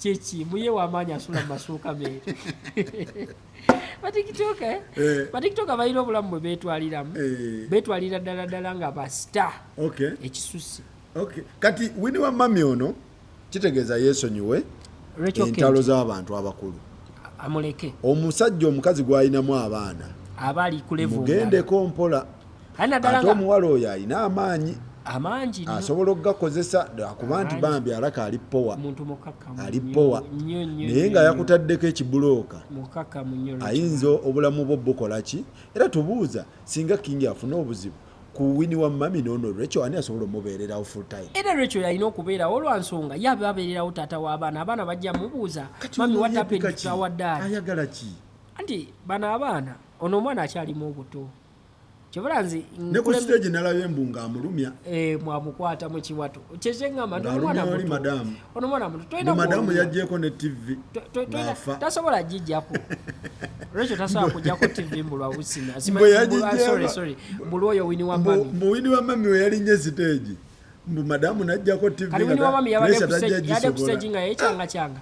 kyeki muye w'amaanyi asula mu masuuka meeru batikitoka balina obulamu bwe beetwaliramu beetwalira ddala ddala nga basita ekisusi. Kati Wini wa mami ono kitegeeza yeesonyiwe entalo z'abantu abakulu amuleke omusajja omukazi gw'alinamu abaana abali ku level mugendeko mpola ate omuwala oyo alina amaanyi asobola okugakozesa akuba nti bambi alaka ali powa naye nga yakutaddeko ekibulooka ayinza obulamu bwo bukola ki. Era tubuuza singa King afuna obuzibu ku Wini wa mami nono Rachel ani asobola omubeererawo full time. Era Rachel yalina okubeerawo olwansonga yabe abeererawo taata w'abaana abaana bajja mubuuza mami what happened to our dad ayagala ki anti bana abaana ono omwana akyalimu obuto kyobulanzi ne ku stage nalabye embunga amulumya mwamukwata mu kiwato kyekyeŋŋamba ono mwana muto madamu yajjeko ne TV tasobola gijjako Rachel tasobola kujjako TV mbulwa busina mbulwa oyo Wini wa mami mu Wini wa mami we yalinye stage mbu madamu najjako TV kali Wini wa mami yabadde ku stage nga yekyanga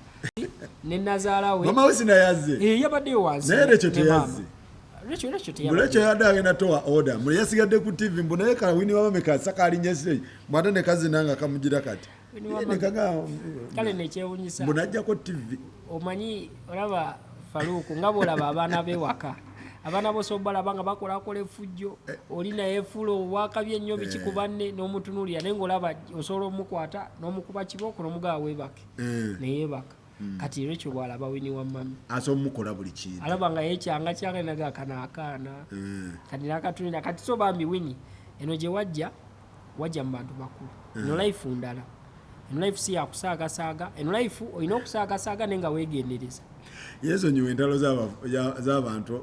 ne nazaala we mama Husina yazze yabaddeyo wansi naye Rachel teyazze Rachel yadde agenda towa order muli yasigadde ku TV mbu naye Kawini Wamame kasaka alinyese mwate ne kazi nanga kamugira kati kale nekyewunyisa mbu najjako TV omanyi olaba Faluku nga bwolaba abaana b'ewaka abaana bosobala banga bakolakola effujjo oli naye fulo obwakabi ennyo bikikubanne n'omutunuulira naye ng'olaba osobola omukwata n'omukuba kibooko n'omugaba weebake neyeebaka kati Rachel bw'alaba Winnie Wamame aso mukola buli kintu alaba nga yekyanga kyanga naga akaana kati n'akatunira kati so bambi Winnie eno gye wajja mu bantu bakulu eno life ndala eno life si yakusaagasaaga eno life olina okusaagasaaga naye nga weegendereza yezo nyiwe entalo z'abantu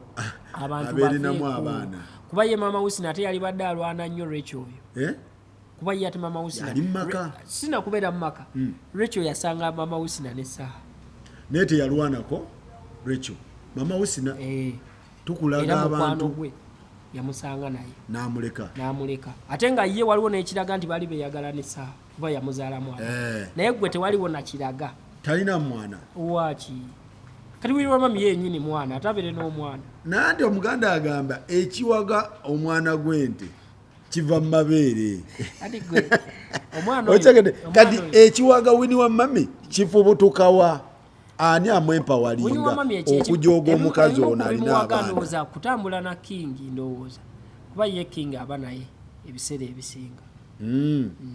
abeerinamu abaana kuba ye mama Husina ate yali badde alwana nnyo Rachel oyo kuba ye ate mama Husina yali mumaka sina kubeera mumaka Rachel yasanga mama Husina ne Saaha naye teyalwanako Rachel mama Husina tukulaga abantu gwe yamusanga naye n'amuleka ate nga ye waliwo n'ekiraga nti bali beyagala ne Saaha kuba yamuzaala mwana naye gwe tewaliwo nakiraga talina mwana waki kati Winnie Wamame yennyini mwana atabere n'omwana nanti omuganda agamba ekiwaga omwana gw'ente kiva mu mabeere kati ekiwaga Winnie Wamame kifubutukawa ani amwempawalinga okujooga omukazi ono alina abaana kutambula na King ndowooza kuba ye King aba naye ebiseera ebisinga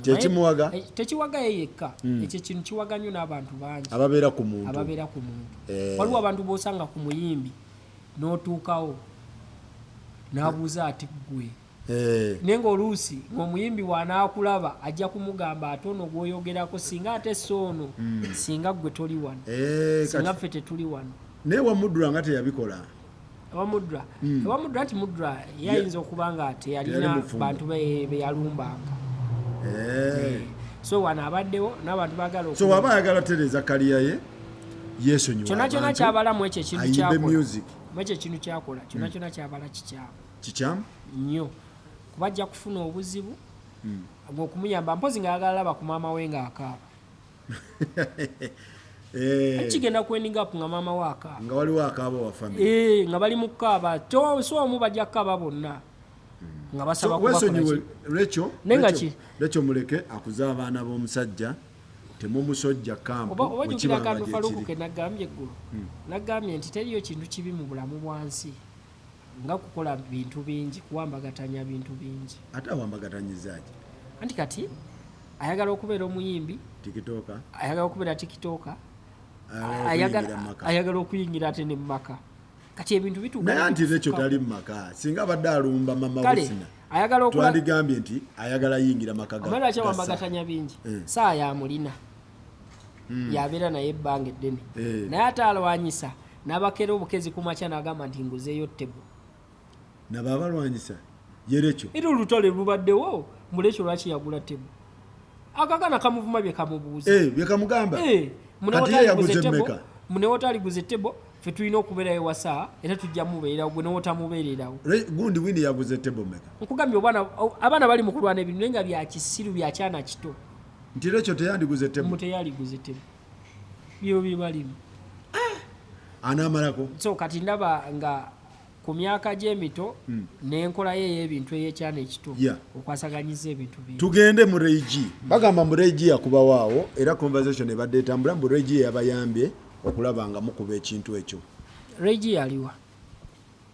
kyekimuwaga tekiwaga ye yekka ekyo kintu kiwaga nnyo n'abantu bangi ababeera ku muntu waliwo abantu b'osanga ku muyimbi n'otuukawo n'abuuza ati ggwe naye ng'oluusi ng'omuyimbi bw'anaakulaba ajja kumugamba ate ono gw'oyogerako singa ate soono singa ggwe toli wano singa ffe tetuli wano naye Wamudra nga teyabikola Wamudra nti Mudra yayinza okuba nga teyalina bantu beyalumbanga so wano abaddewo n'abantu baagala so waba ayagala Tereza kaliya ye yesonyiwa kyonna kyonna kyabala mu ekyo ekintu kyakola kyonna kyonna kyabala kikyamu nnyo kuba ajja kufuna obuzibu ng'okumuyamba mpozi ng'ayagala laba ku maama we ng'akaaba kigenda kwendinga nga maama we akaaba nga waliwo akaaba wa family nga bali mu kukaaba so omu bajja kukaaba bonna nga basaba wesonyiwe Rachel muleke akuza abaana b'omusajja temumusojja kampu oba jukira kantu Faluku ke nagambye eggulu nagambye nti teriyo kintu kibi mu bulamu bwansi nga kukola bintu bingi kuwambagatanya bintu bingi ate awambagatanyizaaki anti kati ayagala okubeera omuyimbi tikitoka ayagala okubeera tikitoka ayagala okuyingira ate ne mumaka kati ebintu bituuka naye anti Rachel tali mumaka singa abadde alumba mama Husina twandigambye nti ayagala yingira maka ga kyawambagatanya bingi saa yamulina yabeera naye ebbanga eddene naye ate alwanyisa n'abakeera obukezi ku makya n'agamba nti nguzeeyo tebo nabo abalwanyisa ye Rachel era olutalo lubaddewo mu Rachel lwaki yagula tebo akagana kamuvuma bye kamubuuza bye kamugamba kati ye yaguze mmeka munewotaaliguze tebo ffe tulina okubeerayo wasa era tujja mubeererawo gwe newotamubeererawo gundi Winnie yaguze tebo mmeka nkugambye abaana bali mu kulwana ebintu naye nga bya kisiru bya kyana kito nti Rachel teyandiguze tebo teyaliguze tebo byo bibalimu anaamalako so kati ndaba nga ku myaka gy'emito n'enkolayo ey'ebintu ey'ekyana ekito okwasaganyiza ebintu bingi tugende mu Reggie bagamba mu Reggie yakubawaawo era conversation ebadde etambula mu Reggie yabayambye okulaba nga mukuba ekintu ekyo Reggie aliwa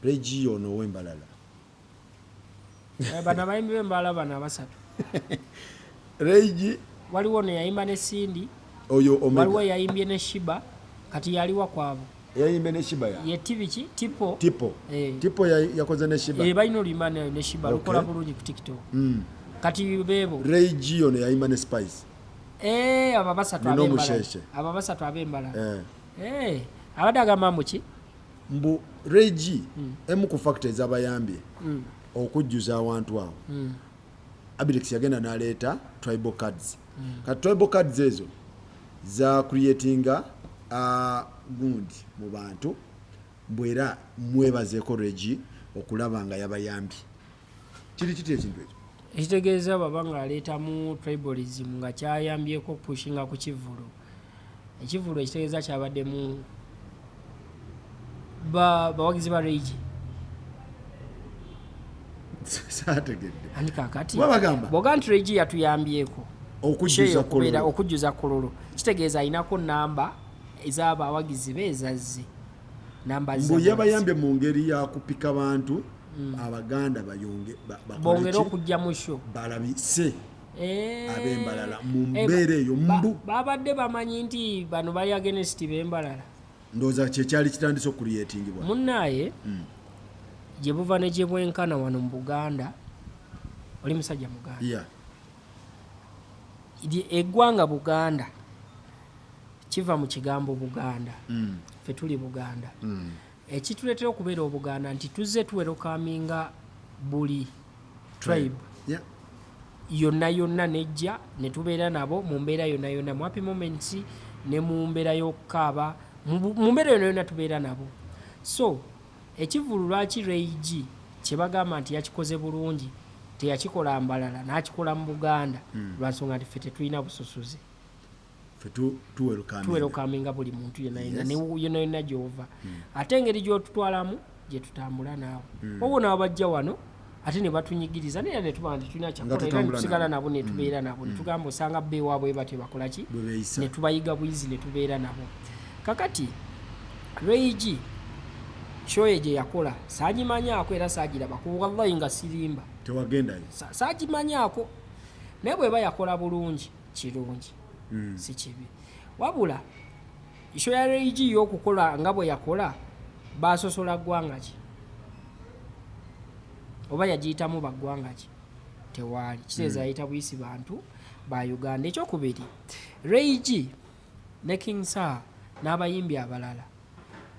Reggie ono ow'embalala bano abayimbi b'embalala bano abasatu Reggie waliwo ne yayimba ne Cindy oyo waliwo yayimbye ne Shiba kati yaliwa kwabo yayimbe ne Shiba ye tibiki tipo tipo yakoze ne Shiba balina oluyimba ne Shiba lukola bulungi ku TikTok kati bebo Reggie ono yayimba ne Spice aba basatu ab'embalala abadde agamba muki mbu Reggie emu ku factor ez'abayambye okujjuza awantu awo Abilix yagenda n'aleeta tribal cards kati tribal cards ezo za creatinga gundi mu bantu bwera mwebazeeko Reggie okulaba nga yabayambye kiri kiti ekintu ekyo ekitegeeza baba nga aleetamu tribalism nga kyayambyeko pushinga ku kivulu ekivulu ekitegeeza kyabaddemu bawagizi ba Regi saategedde ani kakati wabagamba bw'oga nti Regi yatuyambyeko okujjuza okujjuza kololo kitegeeza alinako namba ez'abawagizi be ezazze namba mbu yabayambye mu ngeri ya kupika bantu abaganda bongere okujja mu sho balabise ab'embalala mu mbeera eyo mbu babadde bamanyi nti bano bali against b'embalala ndowooza kyekyali kitandise okuliyetingibwa munnaaye gye buva ne gye bwenkana wano mu Buganda oli musajja muganda eggwanga Buganda kiva mu kigambo Buganda ffe tuli Buganda ekituleetera okubeera Obuganda nti tuzze tuwerokaminga buli tribe yonna yonna nejja ne tubeera nabo mu mbeera yonna yonna mu happy moments ne mu mbeera y'okukaaba mu mbeera yonna yonna tubeera nabo so ekivulu lwaki Regi kye bagamba nti yakikoze bulungi teyakikola mbalala n'akikola mu Buganda lwansonga nti ffe tetulina busosoze tuwerokaminga buli muntu yonna yonna gy'ova ate engeri gy'otutwalamu gye tutambula naawe obona abajja wano ate ne batunyigiriza naye ne tuba nti tulina kyakola era ne tusigala nabo ne tubeera nabo ne tugamba osanga beewaabwe batyo bakola ki ne tubayiga bwizi ne tubeera nabo kakati Regi kyoyo gye yakola saagimanyaako era saagirabako wallahi nga sirimba tewagendayo saagimanyaako naye bweba yakola bulungi kirungi si kibi wabula isho ya Regi y'okukola nga bwe yakola basosola ggwanga ki oba yagiyitamu baggwanga ki tewaali kitegeeza yayita buyisi bantu ba Uganda. Ekyokubiri Regi ne King Sir n'abayimbi abalala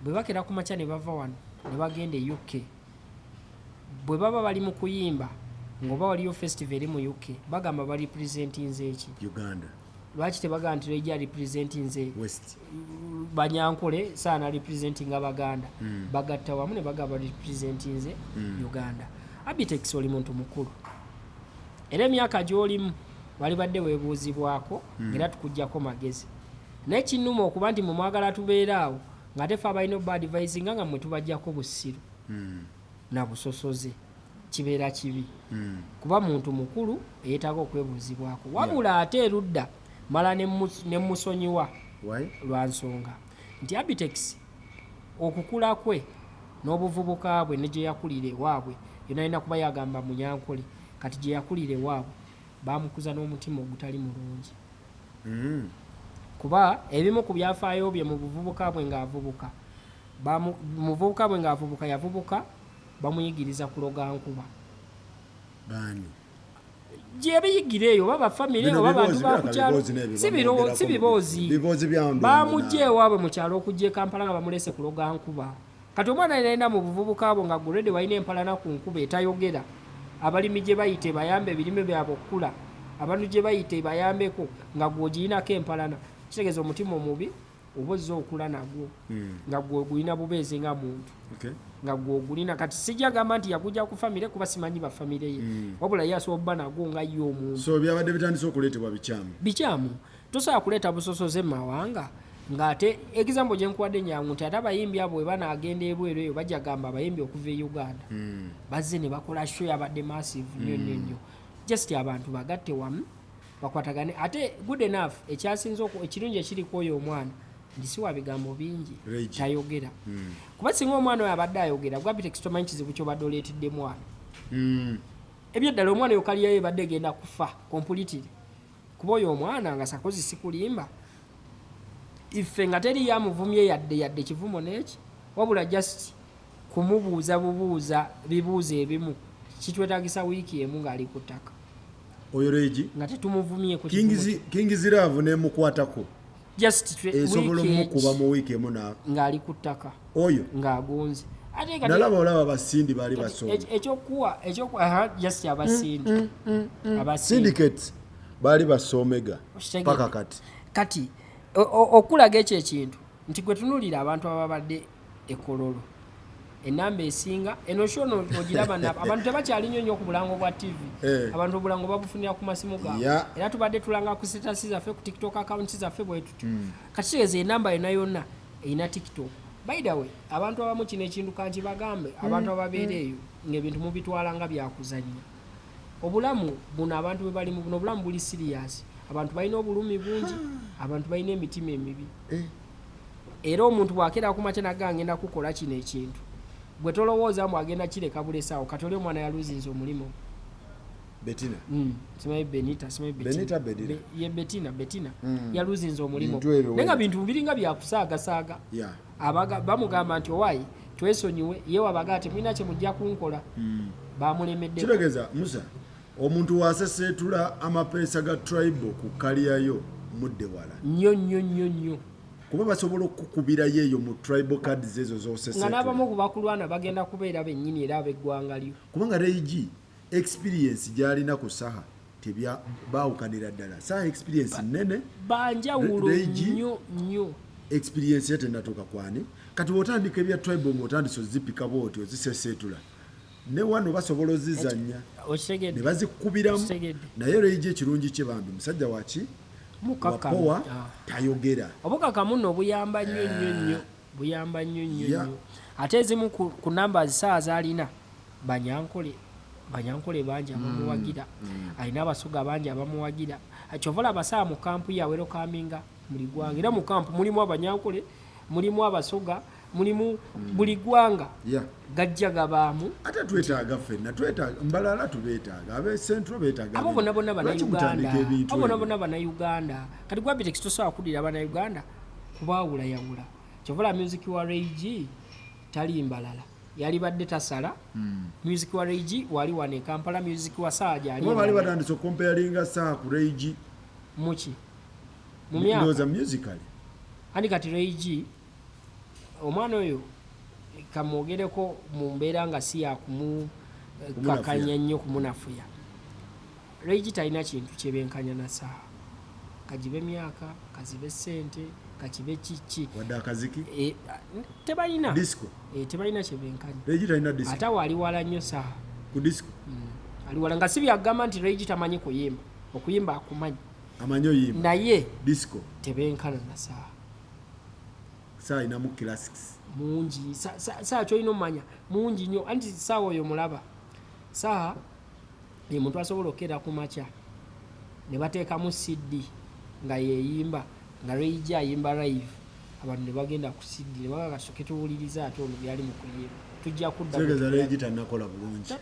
bwe bakera ku makya ne bava wano ne bagenda e UK bwe baba bali mu kuyimba ng'oba waliyo festival eri mu UK bagamba baripresentinze eki Uganda. Lwaki tebagamba nti Regi aripresentinze West Banyankole saana representing Abaganda bagatta wamu ne bagamba baripresentinze Uganda. Abitex oli muntu mukulu era emyaka gy'olimu wali badde weebuuzibwako era tukujjako magezi naye kinnuma okuba nti mumwagala tubeeraawo ng'ate ffe abalina obadvisinga nga mwe tubajjako bussiru na busosoze kibeera kibi kuba muntu mukulu eyeetaaga okwebuuzibwako wabula ate erudda mala ne musonyiwa lwa nsonga nti Abitex okukula kwe n'obuvubuka bwe ne gye yakulira ewaabwe yonna alina kuba yagamba Munyankole kati gye yakulira ewaabwe baamukuza n'omutima ogutali mulungi kuba ebimu ku byafaayo bye mu buvubuka bwe ng'avubuka muvubuka bwe ng'avubuka yavubuka bamuyigiriza kuloga nkuba gye biyigira eyo oba bafamire oba bantu bakukyalo si biboozi baamugja ewaabwe mu kyalo okujja e Kampala nga bamulese kuloga nkuba kati omwana yalina mu buvubuka bwo nga gulede walina empalana ku nkuba etayogera abalimi gye bayite bayambe ebirime byabwe okukula abantu gye bayite bayambeko nga gwogirinako empalana kitegeeza omutima omubi oba ozza okula nagwo nga gwogulina bubeezi nga muntu nga gwogulina kati sijja gamba nti yagujja ku famire kuba simanyi bafamire ye wabula ye asobola obba nagwo nga ye omuntu so byabadde bitandise okuleetebwa bikyamu tosobola kuleeta busosoze mu mawanga ng'ate egizambo gye nkuwadde nyangu nti ate abayimbi abo bwe banaagenda ebweru eyo bajja gamba abayimbi okuva e Uganda bazze ne bakola show yabadde massive nnyo just abantu bagatte wamu bakwatagane ate good enough ekyasinze ekirungi ekiriko oyo omwana ndi si wa bigambo bingi tayogera kuba singa omwana oyo abadde ayogera gwa Abitex tomanyi kizibu kyobadde oleetedde mwana ebyaddala omwana oyo kaliyayo ebadde egenda kufa completely kuba oyo omwana nga sakozi sikulimba ife nga teri yamuvumye yadde kivumo n'eki wabula just kumubuuza bibuuza ebimu kitwetagisa wiiki emu ng'ali ku ttaka oyo Regi nga tetumuvumye ku King's Love nemukwatako just esobola omukuba mu wiiki emu ng'ali ku ttaka oyo ng'agonze nalaba olaba abasindi baali basoma ekyokuwa just abasindi syndicates baali basomega paka kati okulaga ekyo ekintu nti gwe tunuulira abantu ababadde ekololo enamba esinga eno show ogiraba nabo abantu tebakyali nnyo ku bulango bwa TV abantu obulango babufunira ku masimu gaabwe era tubadde tulanga ku status zaffe ku TikTok accounts zaffe bwe tutyo kati kigeze enamba yonna eyina TikTok. By the way, abantu abamu kino ekintu kanki bagambe abantu ababeera eyo ng'ebintu mubitwala nga byakuzannya. Obulamu buno abantu bwe bali mu buno obulamu buli serious. Abantu balina obulumi bungi, abantu balina emitima emibi. Era omuntu bw'akeera ku makya naga ngenda kukola kino ekintu. Bwe tolowooza mu agenda kireka bulesaawo katole omwana yaluzinze omulimu. Betina. Simanyi Benita, simanyi Betina. Benita. Ye Betina. Yaluzinze omulimu. Nenga bintu biringa byakusaagasaaga. Yeah. Abaga bamugamba nti owayi twesonyiwe yewe abagate mwina kye mujja kunkola bamulemedde kiregeza Musa omuntu wasesetula amapeesa ga tribal ku kaliyayo mudde wala nnyo kuba basobola okukubira yeeyo mu tribal cards ezo zosesetula nga n'abamu ku bakulwana bagenda kubeera bennyini era ab'eggwanga lyo kubanga Reigi experience gyalina ku saha tebya baawukanira ddala saha experience nene banjawulo nnyo experience yete ndatoka kwani kati wotandika ebya tribal ngotandise zipika boti ozisesetula ne wano basobola ozizanya ne bazikubiramu naye Reigi ekirungi kye bambi musajja waki mukakawa tayogera obukaka muno buyamba nnyo buyamba nnyo ate ezimu ku namba zisaa zalina banyankole bangi abamuwagira alina abasuga bangi abamuwagira kyovola abasaa mu kampu yawero kaminga muli gwanga era mu kampu mulimu abanyankole mulimu abasoga mulimu buli gwanga gajja gabaamu ate twetaaga ffenna twetaaga mbalala tubeetaaga abe central beetaaga abo bonna bannayuganda kati gwabite kitosobola kuddira bannayuganda kubaawula yawula kyovola music wa Reigi tali mbalala yali badde tasala music wa Reigi wali wane Kampala music wa Saaja ali wali batandise comparinga saa ku Reigi muki mu myaka ndoza musically ani kati Reigi omwana oyo kamwogereko mu mbeera nga si yakumu kakanya nnyo kumunafuya Reigi talina kintu kyebenkanya na saa kajibe myaka kazibe sente kakibe kiki wadda akaziki tebalina disco tebalina kyebenkanya Reigi talina disco ate wali wala nnyo saa ku disco ali wala nga si byagamba nti Reigi tamanyi kuyimba okuyimba akumanyi amanyo yimba naye disco tebenkana na saa ina mu classics mungi saa kyolina omumanya mungi nnyo anti saa oyo mulaba saa ye muntu asobola okkeera ku makya ne bateekamu CD nga yeyimba nga Reigi ayimba live abantu ne bagenda ku CD ne baga kasooke tuwuliriza ate ono byali mu kuyimba tujja kudda tegeza Reigi tannakola bulungi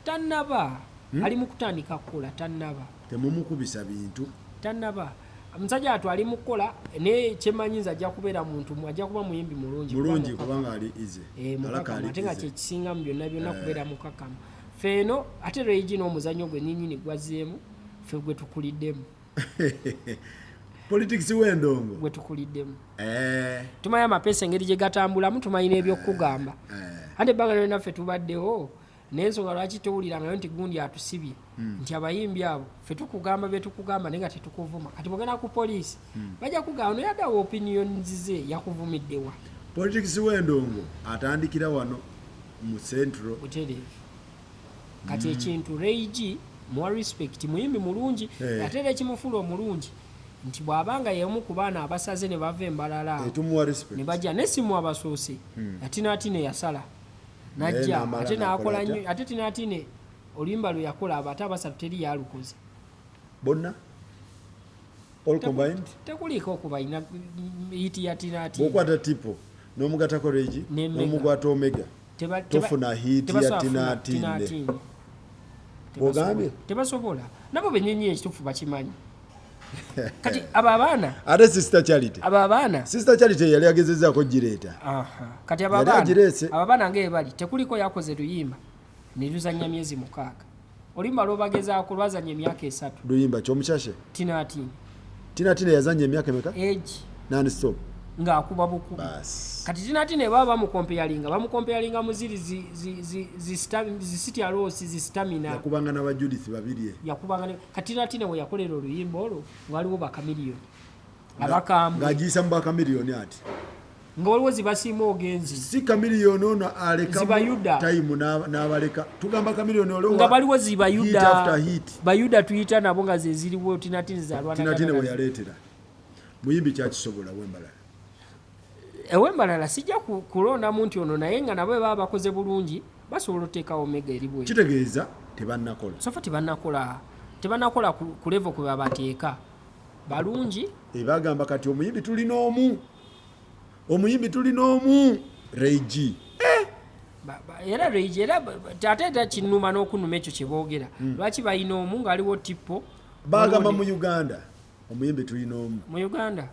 tannaba ali mu kutandika kukola tannaba temumukubisa bintu tannaba omusajja atwali mu kukola ne kyemanyinza ajja kubeera muntu ajja kuba muyimbi mulungi kubanga ali easy ate nga kyekisinga mu byonna kubeera mukakamu feeno ate Reigi n'omuzannyo gwe nnyini gwazeemu ffe gwe tukuliddemu politics w'endongo gwe tukuliddemu tumanyi amapeesa engeri gye gatambulamu tumanyi n'ebyokugamba ate ebbanga lyonna ffe tubaddewo n'ensonga lwaki towulira nayo nti gundi atusibye nti abayimbi abo ffe tukugamba byetukugamba naye nga tetukuvuma kati bwogenda ku poliisi bajja kugamba noyaddawo opinions ze yakuvumiddewa politics w'endongo atandikira wano mu central butereevu kati ekintu Reigi muwa respect muyimbi mulungi ate era ekimufuula omulungi nti bw'abanga yemu ku baana abasaze ne bava embalala ne bajja nesimu abasoose atinatine yasala najja ate n'akola nnyo ate tinatine oluyimba lwe yakola ate abasatu teri yalukoze bonna all combined tekuliko okubalina hiti ya tinatine bwokwata tipo n'omugatako Reigi n'omukwata omega tofuna hiti ya tinatine bwogambye tebasobola nabo bennyini ekitufu bakimanyi kati abo abaana ate sister Charity abo abaana sister Charity yali agezezaako gireeta kati abo abaana ng'ebali tekuliko yakoze luyimba ne luzannya myezi 6 oluyimba lwobagezaako lwazanya emyaka 3 luyimba kyomukyashe tinatine yazanya emyaka emeka age non stop ng'akuba bukubi kati tinatine baba bamukompeyalinga mu ziri zisitialosi zisitamina yakubanga n'abajudisi babiri yakubanga kati tinatine we yakolera oluyimba olwo waliwo bakamiliyoni abakambwe ng'agiyisa mu bakamiliyoni ati nga waliwo zibasiima ogenzi si Chameleone ono aleka Zibayuda. time n'abaleka tugamba Chameleone olwo nga baliwo hit after hit. bayuda tuyita nabo nga ze ziriwo tinatini tinatine we yaleetera muyimbi kyakisobola Wembalala ewembalala sijja kulondamu nti ono naye nga nabo baba bakoze bulungi basobola oteekawo omega eri bwe kitegeeza tebannakola sofa tebannakola ku levo kwe babateeka balungi bagamba kati omuyimbi tulina omu Reigi era Reigi era ate kinuma n'okunuma ekyo kye boogera lwaki balina omu ng'aliwo tipo bagamba mu Uganda omuyimbi tulina omu mu Uganda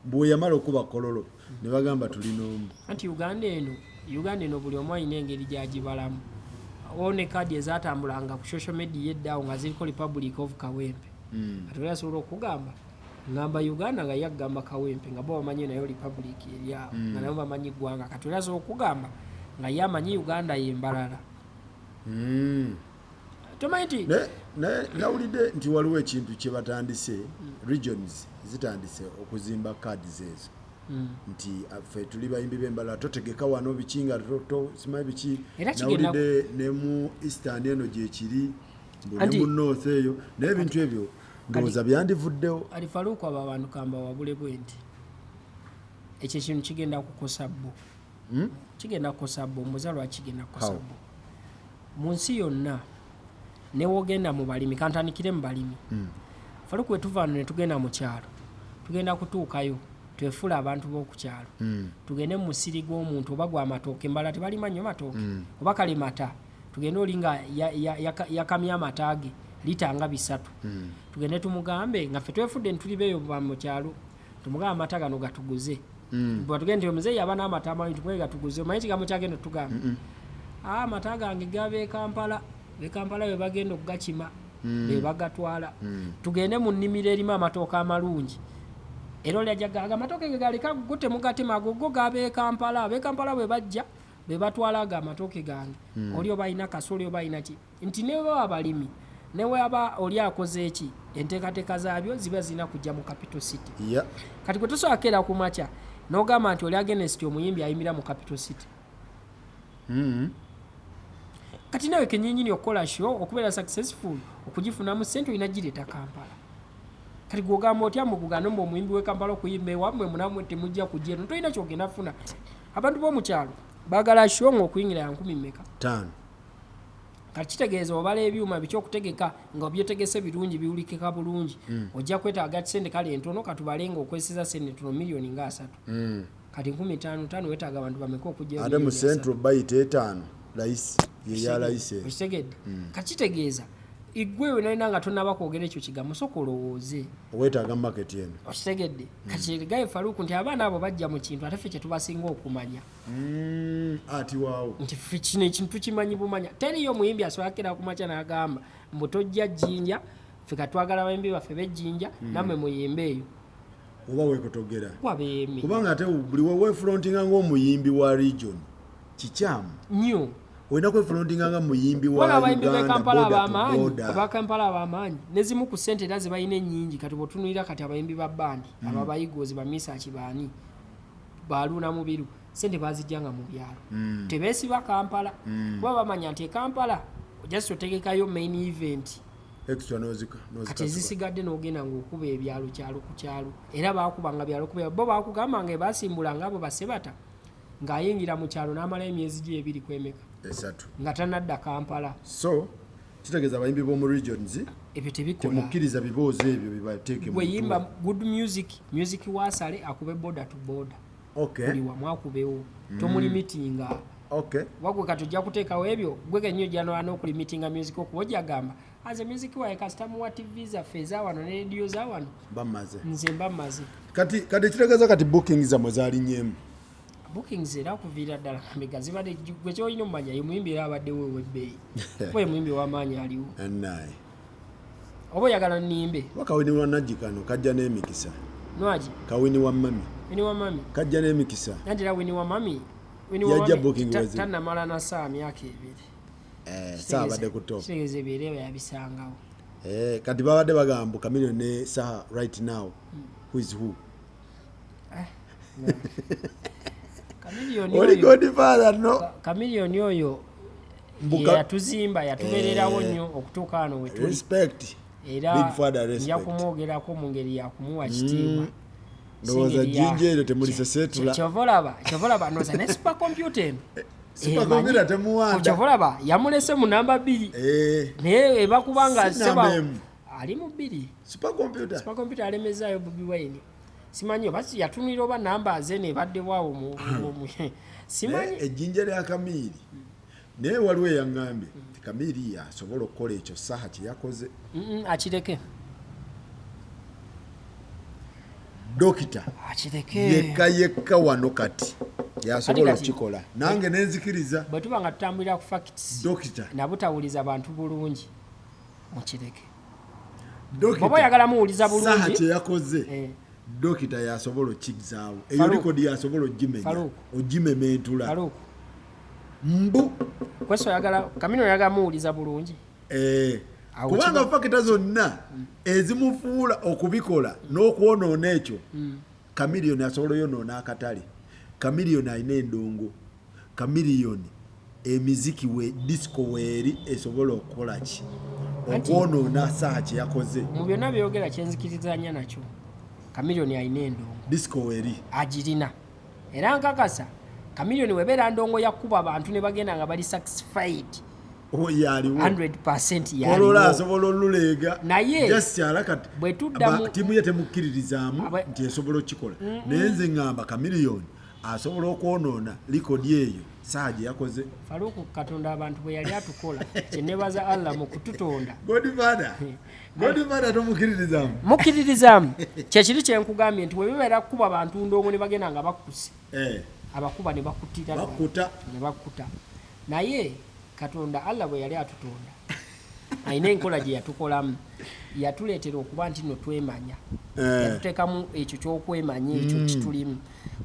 bwe yamala okuba kololo ne bagamba tulina omu anti Uganda eno buli omu alina engeri gyagibalamu one kadi ezatambulanga ku social media eddaawo nga ziriko Republic of Kawempe ate asobola okugamba ngamba Uganda nga yagamba Kawempe nga bo bamanyi nayo Republic eryawo nga nabo bamanyi ggwanga kati oli asobola okugamba nga ye amanyi Uganda y'embalala tomanyi nti nawulidde nti waliwo ekintu kye batandise regions zitandise okuzimba cards ezo nti ffe tuli bayimbi b'embalala totegeka wano biki nga simanyi biki nawulidde ne mu eastern eno gyekiri ne mu north eyo naye ebintu ebyo ndowooza byandivuddewo ali Faruku abo abantu kamba wabule bwe nti ekyo ekintu kigenda kukosa bbo kigenda kukosa bbo omuzalwa kigenda kukosa bbo mu nsi yonna newogenda mu balimi kantandikire mu balimi Faruku wetuvaano ne tugenda mu kyalo tugenda kutuukayo twefula abantu b'oku kyalo tugende mu musiri gw'omuntu oba gw'amatooke embala tebalima nnyo matooke oba kale mata tugende oli nga yakamya amata ge litanga 3 tugende tumugambe nga ffe twefudde ntuli beeyo mu kyalo tumugambe amata gano gatuguze bwe tugende omuzeeyi aba n'amata amanyi tumuge gatuguze omanyi kigambo kyagenda tugamba amata gange gabe Kampala be bagenda okugakima be bagatwala tugende mu nnimiro erimu amatooke amalungi era olyajaga amatooke ge galeka gute mugatema go gabe Kampala bwe bajja be batwala aga amatooke gange oli oba alina kasoli oba alina ki nti ne baba abalimi ne waba oli akoze eki enteekateeka zaabyo ziba zirina kujja mu capital city kati kwe tusobola ku makya n'ogamba nti oli against omuyimbi ayimbira mu capital city kati nawe kenyinyini okukola show okubeera successful okugifunamu ssente olina gireeta Kampala kati gwogamba otya mu Buganda mbu omuyimbi w'e Kampala okuyimba ewammwe munamwe temujja kujja eno tolina kyogenda funa abantu b'omu kyalo baagala show ng'okuyingira ya 10 kati kitegeeza obala ebyuma bikyokutegeka nga byetegese birungi biwulikika bulungi ojja kwetaaga kisente kale entono katubalenga okwesiza sente ntono miliyoni nga 3 kati 15 wetaaga abantu bameka okujja ate mu central bayite 5 layisi yeya layisi kitegedde kakitegeeza igwewe nalina nga tonaba kwogera ekyo kigambo sooka olowooze wetaaga market eno okitegedde kati gaye Faruku nti abaana abo bajja mu kintu ate ffe kye tubasinga okumanya ati waawo nti ffe kino ekintu tukimanyi bumanya teriyo omuyimbi asobakira ku makya n'agamba mbu tojja jjinja ffe katwagala abayimbi baffe b'ejjinja nammwe muyimbe eyo oba weekotogera wabeemi kubanga ate buli wefrontinga ng'omuyimbi wa region kikyamu nnyo olina kwefrontinga nga muyimbi wa abayimbi b'Ekampala ab'amaanyi Uganda ab'Ekampala ab'amaanyi nezimu ku ssente era ze balina ennyingi kati bw'otunuulira kati abayimbi ba bandi aba bayigozi ba misaaki baani baaluuna mubiru ssente baazijjanga mu byalo tebeesiba Kampala kuba bamanya nti Kampala ojjasi otegekayo main event kati ezisigadde n'ogenda ng'okuba ebyalo kyalo ku kyalo era baakubanga byalo kuba bo baakugamba nga baasimbulanga abo basebata ng'ayingira mu kyalo n'amala emyezi gye 2 kwemeka 3 nga tanadda Kampala so kitegeeza abayimbi b'omu regions ebyo tebikola temukkiriza biboozi ebyo bibateeke bwe yimba good music wasale akube border to border buli wamu akubewo tomulimitinga wagwe kati ojja kuteekawo ebyo gwe kenyini ojja n'okulimitinga music okuba ojjagamba aze music waye kasitamu wa tv zaffe ezawano ne rediyo zawano nze mba mmaze kati kitegeeza kati booking zammwe zaalinnyeemu bookings era okuviira ddala mbega zibadde gwe kyolina omumanya ye muyimbi era abaddewo ew'ebbeeyi oba ye muyimbi w'amaanyi aliwo oba oyagala nnimbe oba kawini wa Najji kano kajja n'emikisa nwaki kawini wa mami kajja n'emikisa anti era wini wa mami yajja booking wezi tannamala na saa myaka 2 saa abadde ku top kitegeeza ebireeba yabisangawo kati babadde bagamba Chameleone ne Saha right now who is who oli godfather no Chameleone oyo yatuzimba yatubeererawo nnyo okutuuka wano we tuli respect era nja kumwogerako mu ngeri yakumuwa kitiibwa ndowooza jinja eryo temulisesetula kyovolaba noza ne supercomputer eno supercomputer temuwanda kyovolaba yamulese mu namba 2 naye ebakubanga seba ali mu 2 supercomputer alemezaayo Bobi Wine simanyi oba yatunira oba namba ze nebaddewawo simanyi ejjinja lya Kamiiri naye waliwo eyangambye Kamiiri asobola okukola ekyo saha kye yakoze akireke dokita akireke yekka wano kati yasobola okukikola nange nenzikiriza bwe tuba nga tutambulira ku facts dokita nabutawuliza bantu bulungi mukireke dokita baba oyagala muwuliza bulungi saha kye yakoze dokita yasobola okigizaawo eyo likodi yasobola ogimenya ogimementula mbu kweso oyagala Kamino oyagala muwuliza bulungi kubanga fakita zonna ezimufuula okubikola n'okwonoona ekyo Chameleone asobola yonoona akatale Chameleone alina endongo Chameleone emiziki we disco weeri esobola okukola ki okwonoona saha kye yakoze mu byonna byogera kyenzikirizanya nakyo Chameleone alina endongo disco weeri agirina era nkakasa Chameleone webeera ndongo yakuba abantu ne bagenda nga bali satisfied yaliwo 100% yaliwo olola asobola oluleega naye jasyala kati bwe tuddamu timu ye temukkiririzaamu nti esobola okukikola naye nze ngamba Chameleone asobola okwonoona likodi eyo saha gye yakoze Faruku Katonda abantu bwe yali atukola kyenebaza Allah mu kututonda godfather tomukkiririzaamu mukkiririzaamu kyekiri kyenkugambye nti webibeera kukuba abantu ndongo ne bagenda nga bakkuse abakuba ne bakutira ne bakkuta naye Katonda Allah bwe yali atutonda alina enkola gye yatukolamu yatuleetera okuba nti no twemanya yatuteekamu ekyo kyokwemanya ekyo kitulimu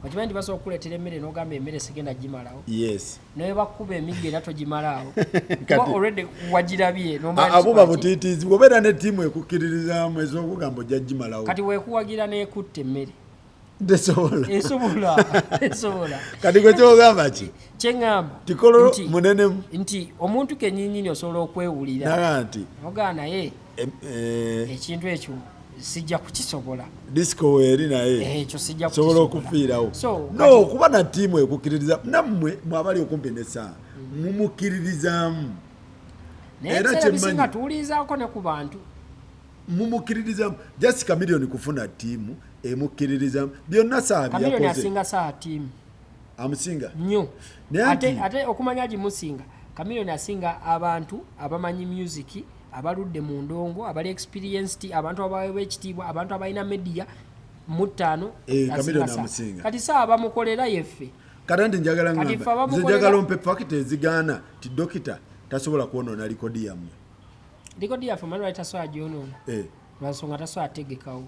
okimanyi nti basobola okukuleetera emmere n'ogamba emmere sigenda gimalawo naye bakkuba emigga era togimalaawo kuba already wagirabye abo babutiitiizi bwobeera ne ttiimu ekukkiririzaamu ez'okugamba ojja gimalawo kati weekuwagira n'ekutta emmere esobola kati gwe kyogamba ki kyeŋŋamba tikolo munenemu nti omuntu kennyinnyini osobola okwewulira naga nti ogaa naye ekintu ekyo sijja kukisobola disco weeri naye ekyo sijja kusobola okufiirawo no kuba na ttiimu ekukkiririza nammwe mwabali okumpi n'essaawa mumukkiririzaamu era kyemmanyi tuwulirizaako ne ku bantu mumukkiririzaamu just Chameleone kufuna ttiimu emukkiririzaamu byonna saa Chameleone asinga saa ttiimu amusinga nnyo ate okumanya agimusinga Chameleone asinga abantu abamanyi music abaludde mu ndongo abali experienced abantu abaweebwa ekitiibwa abantu abalina media mu ttaano Chameleone amusinga kati saa bamukolera yeffe kati nti njagala ngamba nze njagala ompe fakita ezigaana ti dokita tasobola kwonoona likodi yammwe likodi yaffe mani lwali tasobola gyonoona lwansonga tasobola tegekawo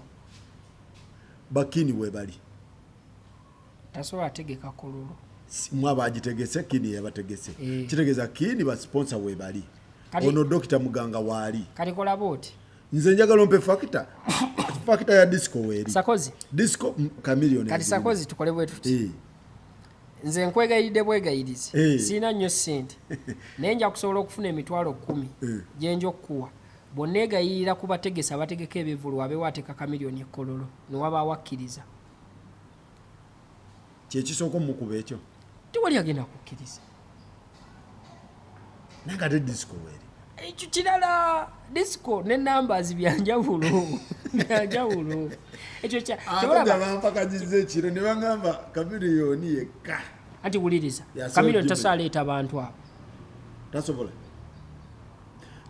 bakini webali tasobola tegeka kololo mwaba agitegese kini yabategese kitegeeza kini ba sponsor webali ono dokita muganga waali kati kola booti nze njagala ompe fakita ya disco weeri Sakozi disco Chameleone kati Sakozi tukole bwe tuti nze nkwegayiridde bwegayirize siina nnyo ssente naye nja kusobola okufuna emitwalo 10 gyenja okukuwa bw'onneegayirira ku bategesi abategeka ebivulu wabeewo ateeka Chameleone ekkololo ne wabaawo akkiriza kyekisooka omukuba ekyo tiwali agenda kukkiriza naye ate disco weeri ekyo kirala disco ne numbers byanjawulo ekyo bampakagiza ekiro ne bagamba Chameleone yekka anti wuliriza Chameleone tasobola leeta abantu abo tasobola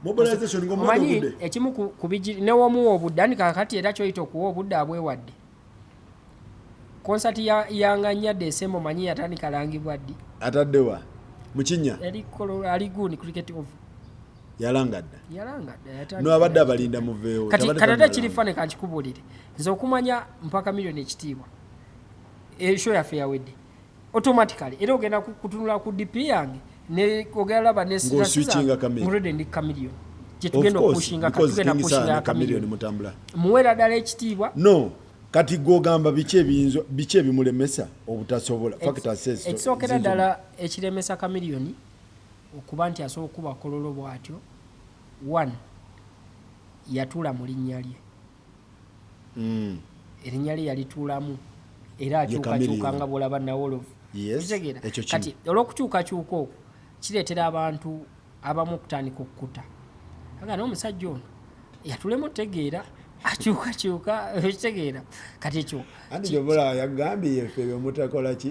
mobilization ngomanyi ekimu kubijiri newomuwa obudde ani kakati era kyoyita okuwa obudde abwewadde konsati yanganya December manyi yatandika langibwa ddi ataddewa mukinya aliguni cricket of yalangadda no abadde abalinda muveewo kati kirifane kankikubulire nze okumanya mpaka Chameleone ekitiibwa esho yaffe yawedde automatically era ogenda kutunula ku DP yange ne ogalaba ne switchinga Chameleone ndi Chameleone je tugenda okushinga katugenda kushinga Chameleone mutambula muwera dala ekitiibwa no kati gogamba biki ebimulemesa obutasobola ekisookera ddala ekiremesa Chameleone okuba nti asobola okuba kololo bw'atyo 1 yatuula mu linnya lye erinnya lye yalituulamu era akyukakyuka nga bw'olaba nawolovu kitegeera kati olw'okukyukakyuka okwo kireetera abantu abamu okutandika okukuta aga n'omusajja ono yatulemu tegeera akyukakyuka kitegeera kati ekyo anti gyobola yagambye yeffe byomutakola ki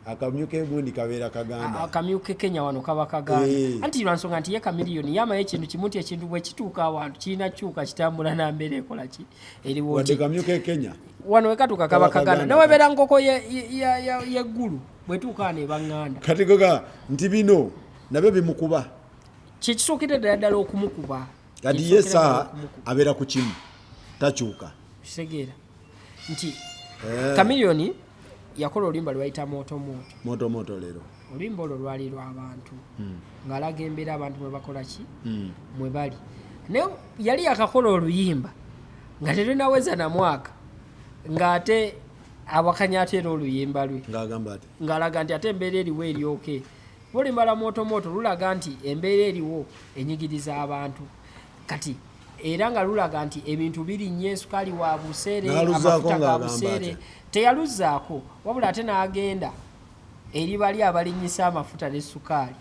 akamyuka egundi kabeera kaganda akamyuka Kenya wano kaba kaganda anti lwansonga nti ye Chameleone yamayo ekintu kimu nti ekintu bwe kituuka awantu kirina kyuka kitambula nambeera ekola ki eriwo wadde kamyuka ekenya wano wekatuuka kaba kaganda newebeera nkoko yeggulu bwetuuka nebaŋŋanda kati goga nti bino nabyo bimukuba kyekisookera ddala okumukuba kati ye saa abeera ku kimu takyuka kitegeera nti Chameleone yakola oluyimba lwayita moto leero oluyimba olwo lwali lw'abantu ng'alaga embeera abantu mwe bakola ki mwe bali naye yali yakakola oluyimba nga terunaweza na mwaka ng'ate awakanya ate era oluyimba lwe ng'alaga nti ate embeera eriwo eryoke oluyimba lwa moto lulaga nti embeera eriwo enyigiriza abantu kati era nga lulaga nti ebintu birinnye sukaali wa buseere amafuta ga buseere teyaluzaako wabula ate n'agenda eri bali abalinnyisa amafuta ne sukaali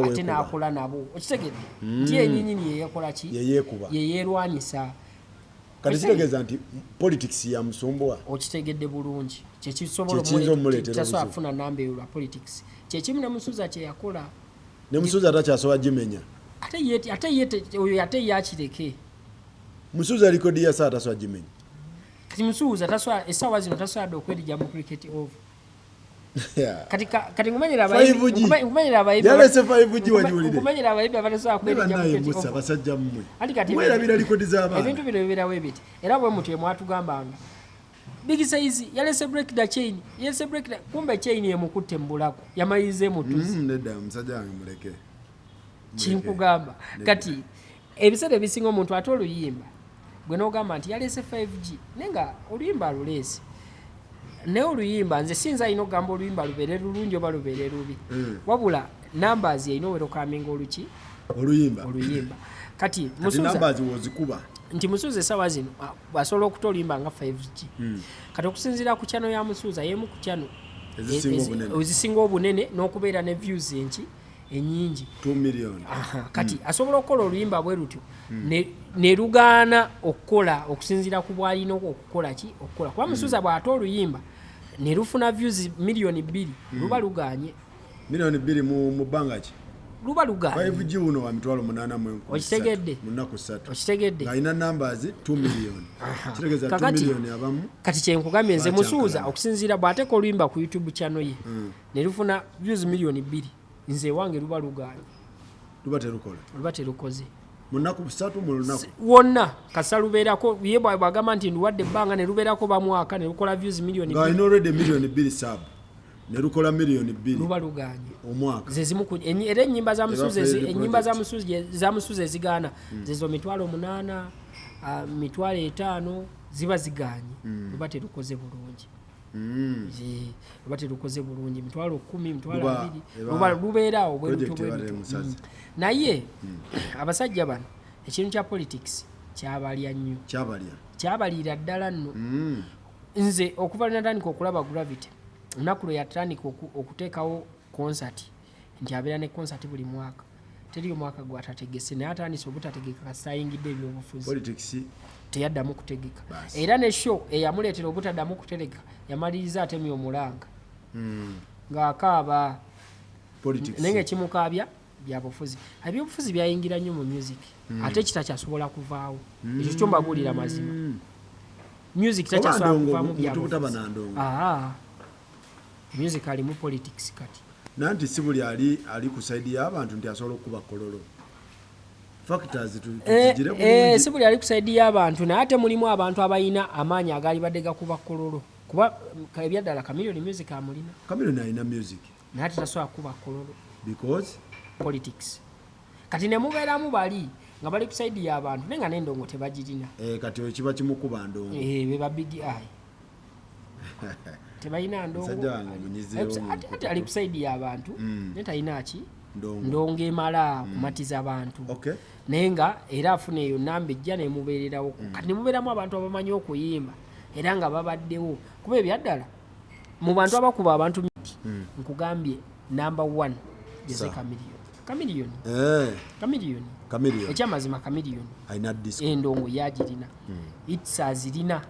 ate n'akola nabo okitegedde nti enyinyini yeyekola ki yeyeerwanyisa kati kitegeeza nti politics ya musumbuwa okitegedde bulungi kyekisobola afuna namba eyo lwa politics kyekimu ne Musuuza kyeyakola ne Musuuza takyasobola gimenya ate yakireke Musuuza likodi ya saa tasobola gimenya kati Musuuza essaawa zino tasobola okwerija mu cricket over kati ngumenyera abayibi abatasobola kwerija basajja mmwe mwerabira likodi z'abaana ebintu bino bibeerawo ebiti era bwe mutwe mwatugambanga Big Size yalese break the chain kumbe chain emukutte mu bulago yamalirize mutuzi nedda musajja wange muleke kinkugamba kati ebiseera ebisinga omuntu ate oluyimba gwe n'ogamba nti yalese 5G nenga oluyimba aluleese naye oluyimba nze sinza alina okugamba oluyimba lubeere lulungi oba lubeere lubi wabula numbers yalina owera okaminga oluyimba kati Musuuza essaawa zino asobola okuta oluyimba nga 5G kati okusinziira ku channel ya Musuuza yemu ku channel ezisinga obunene n'okubeera ne views enyingi 2 million kati asobola okukola oluyimba bwe lutyo ne lugaana okukola okusinziira ku bwalina okukola kuba Musuuza bw'ate oluyimba ne lufuna views million 2 luba luganye million 2 mu bbanga ki luba luganye 5G uno wa mitwalo 8 mu okitegedde munaku 3 okitegedde ng'alina numbers 2 million kitegeeza 2 million abamu kati kyenkugambye nze Musuuza okusinziira bw'ateeka oluyimba ku YouTube channel ye ne lufuna views million 2 nze wange luba luganye luba terukoze munaku 3 mu lunaku wonna kasa lubeerako ye bwagamba nti nduwadde ebbanga ne lubeerako bamwaka ne lukola views million 2 ng'alina already million 2 sub ne lukola million 2 luba luganye omwaka zezimu era ennyimba za Musuuza ezigaana zezo mitwalo 8 mitwalo 5 ziba ziganye luba terukoze bulungi luba terukoze bulungi mitwalo 10 mitwalo 2 lubeeraawo naye abasajja bano ekintu kya politics kyabalya nnyo kyabaliira ddala nno nze okuva natandika okulaba Gravity olunaku lwe yatandika okuteekawo concert nti abeera ne concert buli mwaka teri omwaka gwatategese naye atandise obutategeka kasayingidde ebyobufuzi teyaddamu kutegeka era ne show eyamuleetera obutaddamu kutereka yamaliriza atemya omulanga ng'akaaba naye ngaekimukaabya byabufuzi ebyobufuzi byayingira nnyo mu music ate kitakyasobola kuvaawo ekyo kyo mbabuulira mazima music takyasobola kuvaamu byabufuzi music alimu politics kati nanti si buli ali ku side y'abantu nti asobola okuba kololo factors tugire bulungi si buli ali ku side y'abantu naye ate mulimu abantu abalina amaanyi agali badde gakuba kololo kuba ebyaddala Chameleone music amulina Chameleone alina music naye ate tasobola kuba kololo because politics kati ne mubeeramu bali nga bali ku side y'abantu naye nga n'endongo tebagirina kati ekiba kimukuba ndongo be ba big eye tebalina ndongo ate ali ku side y'abantu naye talina ki ndongo emala kumatiza abantu naye nga era afuna eyo namba ejja nemubeererawo kati nemubeeramu abantu abamanyi okuyimba era nga babaddewo kuba ebyaddala mu bantu abakuba abantu nkugambye number 1 Jose Chameleone ekyamazima Chameleone endongo yagirina its azirina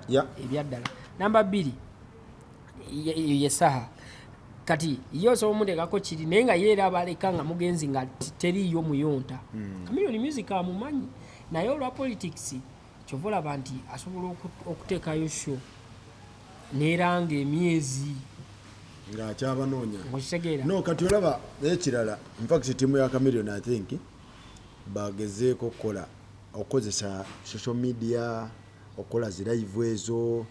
ebyaddala number 2 ye Saha kati yose omutegako kiri naye nga yeera abaleka nga mugenzi nga teriyo muyonta Chameleone music amumanyi naye olwa politics kyova olaba nti asobola okuteekayo show neranga emyezi ng'akyabanoonya okitegeera no kati olaba ekirala infact tiimu ya Chameleone I think bagezeeko okukozesa social media okukola zi live ezo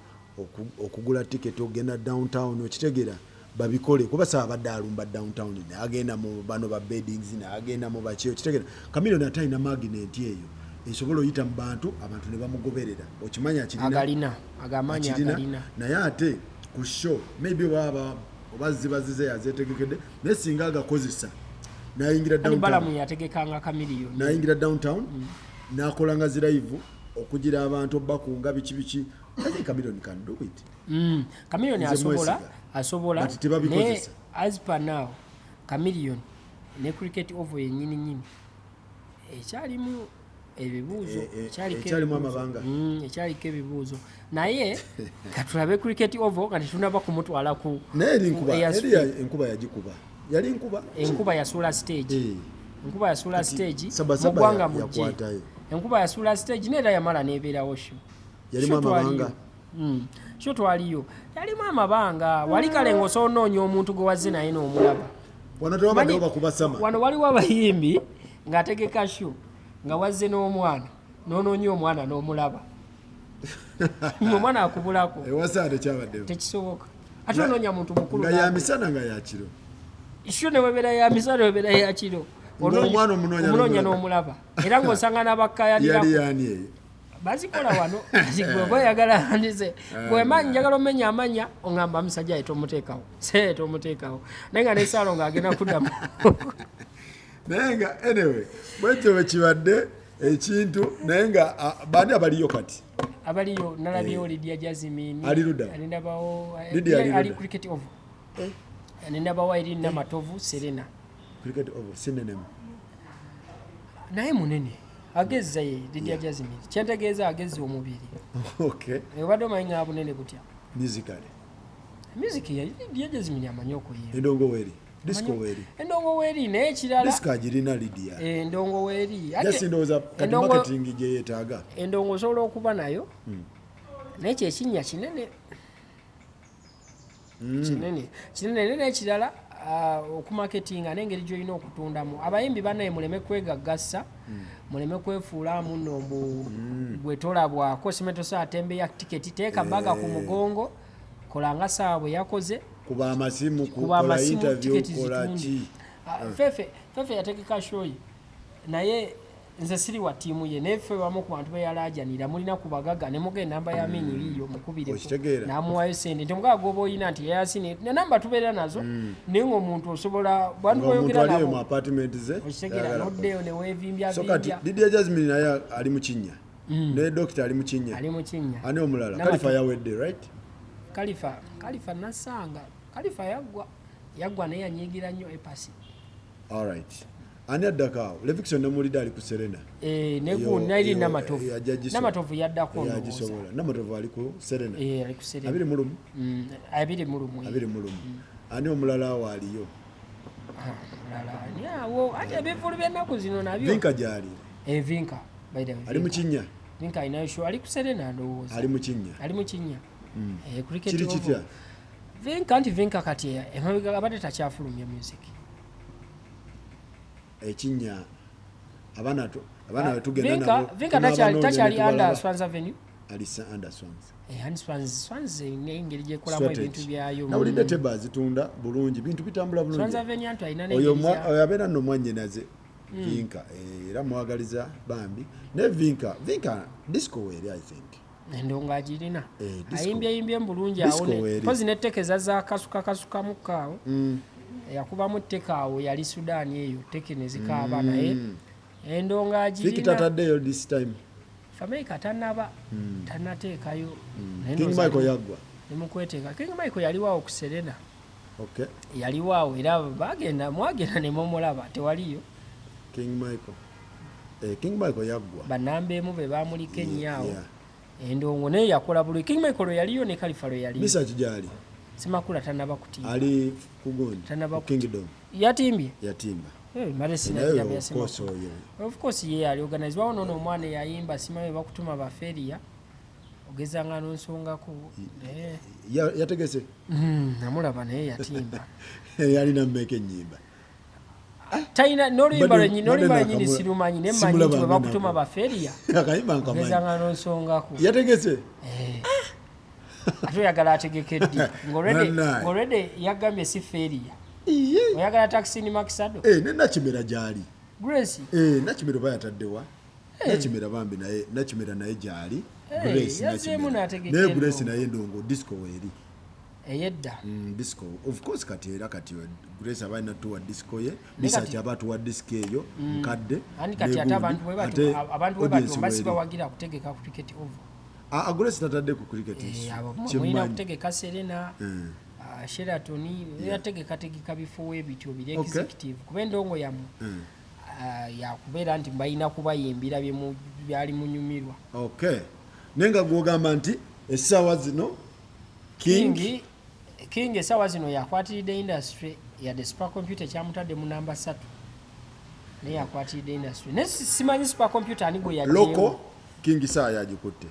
okugula ticket ogenda downtown okitegeera babikole kuba saabadde alumba downtown agenda mu bano ba beddings agenda mu baki okitegeera Chameleone atalina magnet eyo esobola oyita mu bantu abantu ne bamugoberera okimanya agalina naye ate ku show maybe baba obazibazize yazetegekedde naye singa agakozesa nayingira downtown nakolanga zi live okugira abantu bakunga biki I think Chameleone can do it. Chameleone asobola ne as per now Chameleone ne cricket over yennyini ekyalimu ebibuuzo ekyalimu amabanga ekyaliko ebibuuzo naye katulabe cricket over kati tunaba kumutwala ku naye enkuba yagikuba yali enkuba yasula stage mu ggwanga mujje enkuba yasula stage neera yamala nebeerawo sho yalimu amabanga sho twaliyo yalimu amabanga wali kale ng'osonoonya omuntu gwe wazze naye n'omulaba wano waliwo abayimbi ng'ategeka sho nga wazze n'omwana n'onoonya omwana n'omulaba omwana akubulako ewasaade kyabaddewo tekisoboka ate onoonya muntu mukulu nga yamisana nga yakiro sho ne webeera yamisana webeera yakiro omwana omunoonya n'omulaba era ng'osanga n'abakkayanirako bazikola wano gwe oyagala andize bwema njagala omenya amanya oŋŋamba musajja etomuteekawo tomuteekawo naye nga nesaalo ng'agenda kuddamu naye nga anyway bwekyo bwe kibadde ekintu naye nga bandi abaliyo kati abaliyo nalabyewo Lydia Jasmine alindabawo ali cricket over alindabawo eri Namatovu Serena cricket over sinenemu naye munene agezza ye Lydia Jasmine kyentegeeza agezza omubiri obadde omanyi nga bunene butya music ya Lydia Jasmine amanyi okuyimba endongo weeri naye ekirala disco agirina Lydia endongo weeri ndowooza kati marketing gye yeetaaga endongo osobola okuba nayo naye kyekinnya kinene n'ekirala okumaketinga n'engeri gy'olina okutundamu abayimbi banaye muleme kwegaggasa muleme kwefuulamu nno bwe tolabwako simeto atembe ya tiketi teeka baga ku mugongo kolanga saawa bwe yakoze kuba amasimu kukola interview kola ki fefe yategeka shoyi naye nze siri wa tiimu ye neffe wamu ku bantu beyalajanira mulina kubagaga ne mugenda namba ya mini liyo mukubire namuwayo sente nti omugaga goba oyina nti yayasine ne namba tubeera nazo naye ng'omuntu osobola bantu boyogera nabo mu apartment ze okitegera noddeyo ne weevimbya so kati Lydia Jasmine naye ali mu kinnya ne doctor ali mu kinnya ani omulala Khalifa yawedde right Khalifa nasanga Khalifa yagwa naye yanyigira nnyo epasi all right ani addakaawo Levickson nemulida ali ku Serena nairi Namatovu yaddako yagisobola Namatovu ali ku Serena 21 ani omulala awo aliyo awo ate ebivulu by'ennaku zino nabyo Vinka gyali Vinka ali mu kinnya Vinka alinayo show ali ku Serena ndowooza ali mu kinnya kiri kitya Vinka kati emabega abadde takyafulumya music ekinnya abaana tugenda nabo Vinka takyali under Swans Avenue ali under Swans Swans n'engeri gyekolamu ebintu byayo nawulidde teba zitunda bulungi bintu bitambula bulungi Swans Avenue antu alina oyo abeera nno mwannyinaze Vinka era mwagaliza bambi ne Vinka disco weri I think endonga agirina disco. ayimbye bulungi Disco awo weri. kozi nettekeza za kasuka mukaawo yakubamu tteka awo yali Sudan eyo tteke ne zikaaba naye endonga Viki agirina tataddeyo this time America tannateekayo King Michael yaggwa nemukweteeka King Michael yaliwaawo ku Serena okay yaliwaawo era mwagenda ne mumulaba tewaliyo King Michael yaggwa banamba emu be bamulika ennyawo endongo naye yakola buli King Michael yaliyo ne Kalifalo yaliyo misa kijali Simakula tanaba kutimba ali kugondi tanaba Kingdom yatimbye yatimba mare nayo of course ye ali organize wao nono omwana yayimba simaye bakutuma baferia ogezanga nonsongako yategese namulaba naye yatimba yalina mmeke nyimba taina nolimba nyini sirumanyi nemmanyi nti bwe bakutuma baferia akayimba nkamanyi ogezanga nonsongako yategese ate oyagala ategekedde ng'olwedde yagambye si feria oyagala taxi ni Maxado ne Nakimera gyali Grace Nakimera bayataddewa Nakimera bambi naye Nakimera naye gyali Grace naye Grace naye ndongo disco weri eyedda disco of course kati Grace abalina tuwa disco ye Misaki abatuwa disco eyo mukadde ani kati ate abantu bwe batu mbasi bawagira kutegeka ku cricket over Grace tatadde ku cricket mulina kutegeka Serena Sheraton yategeka bifo ebityo biri executive kuba endongo yamu yakubeera nti balina kubayimbira byali munyumirwa okay nenga gwogamba nti essaawa zino King essaawa zino yakwatiridde industry yadde supercomputer kyamutadde mu namba 3 naye yakwatiridde industry ne simanyi supercomputer ani gwe yajeewo local King saa yagikutte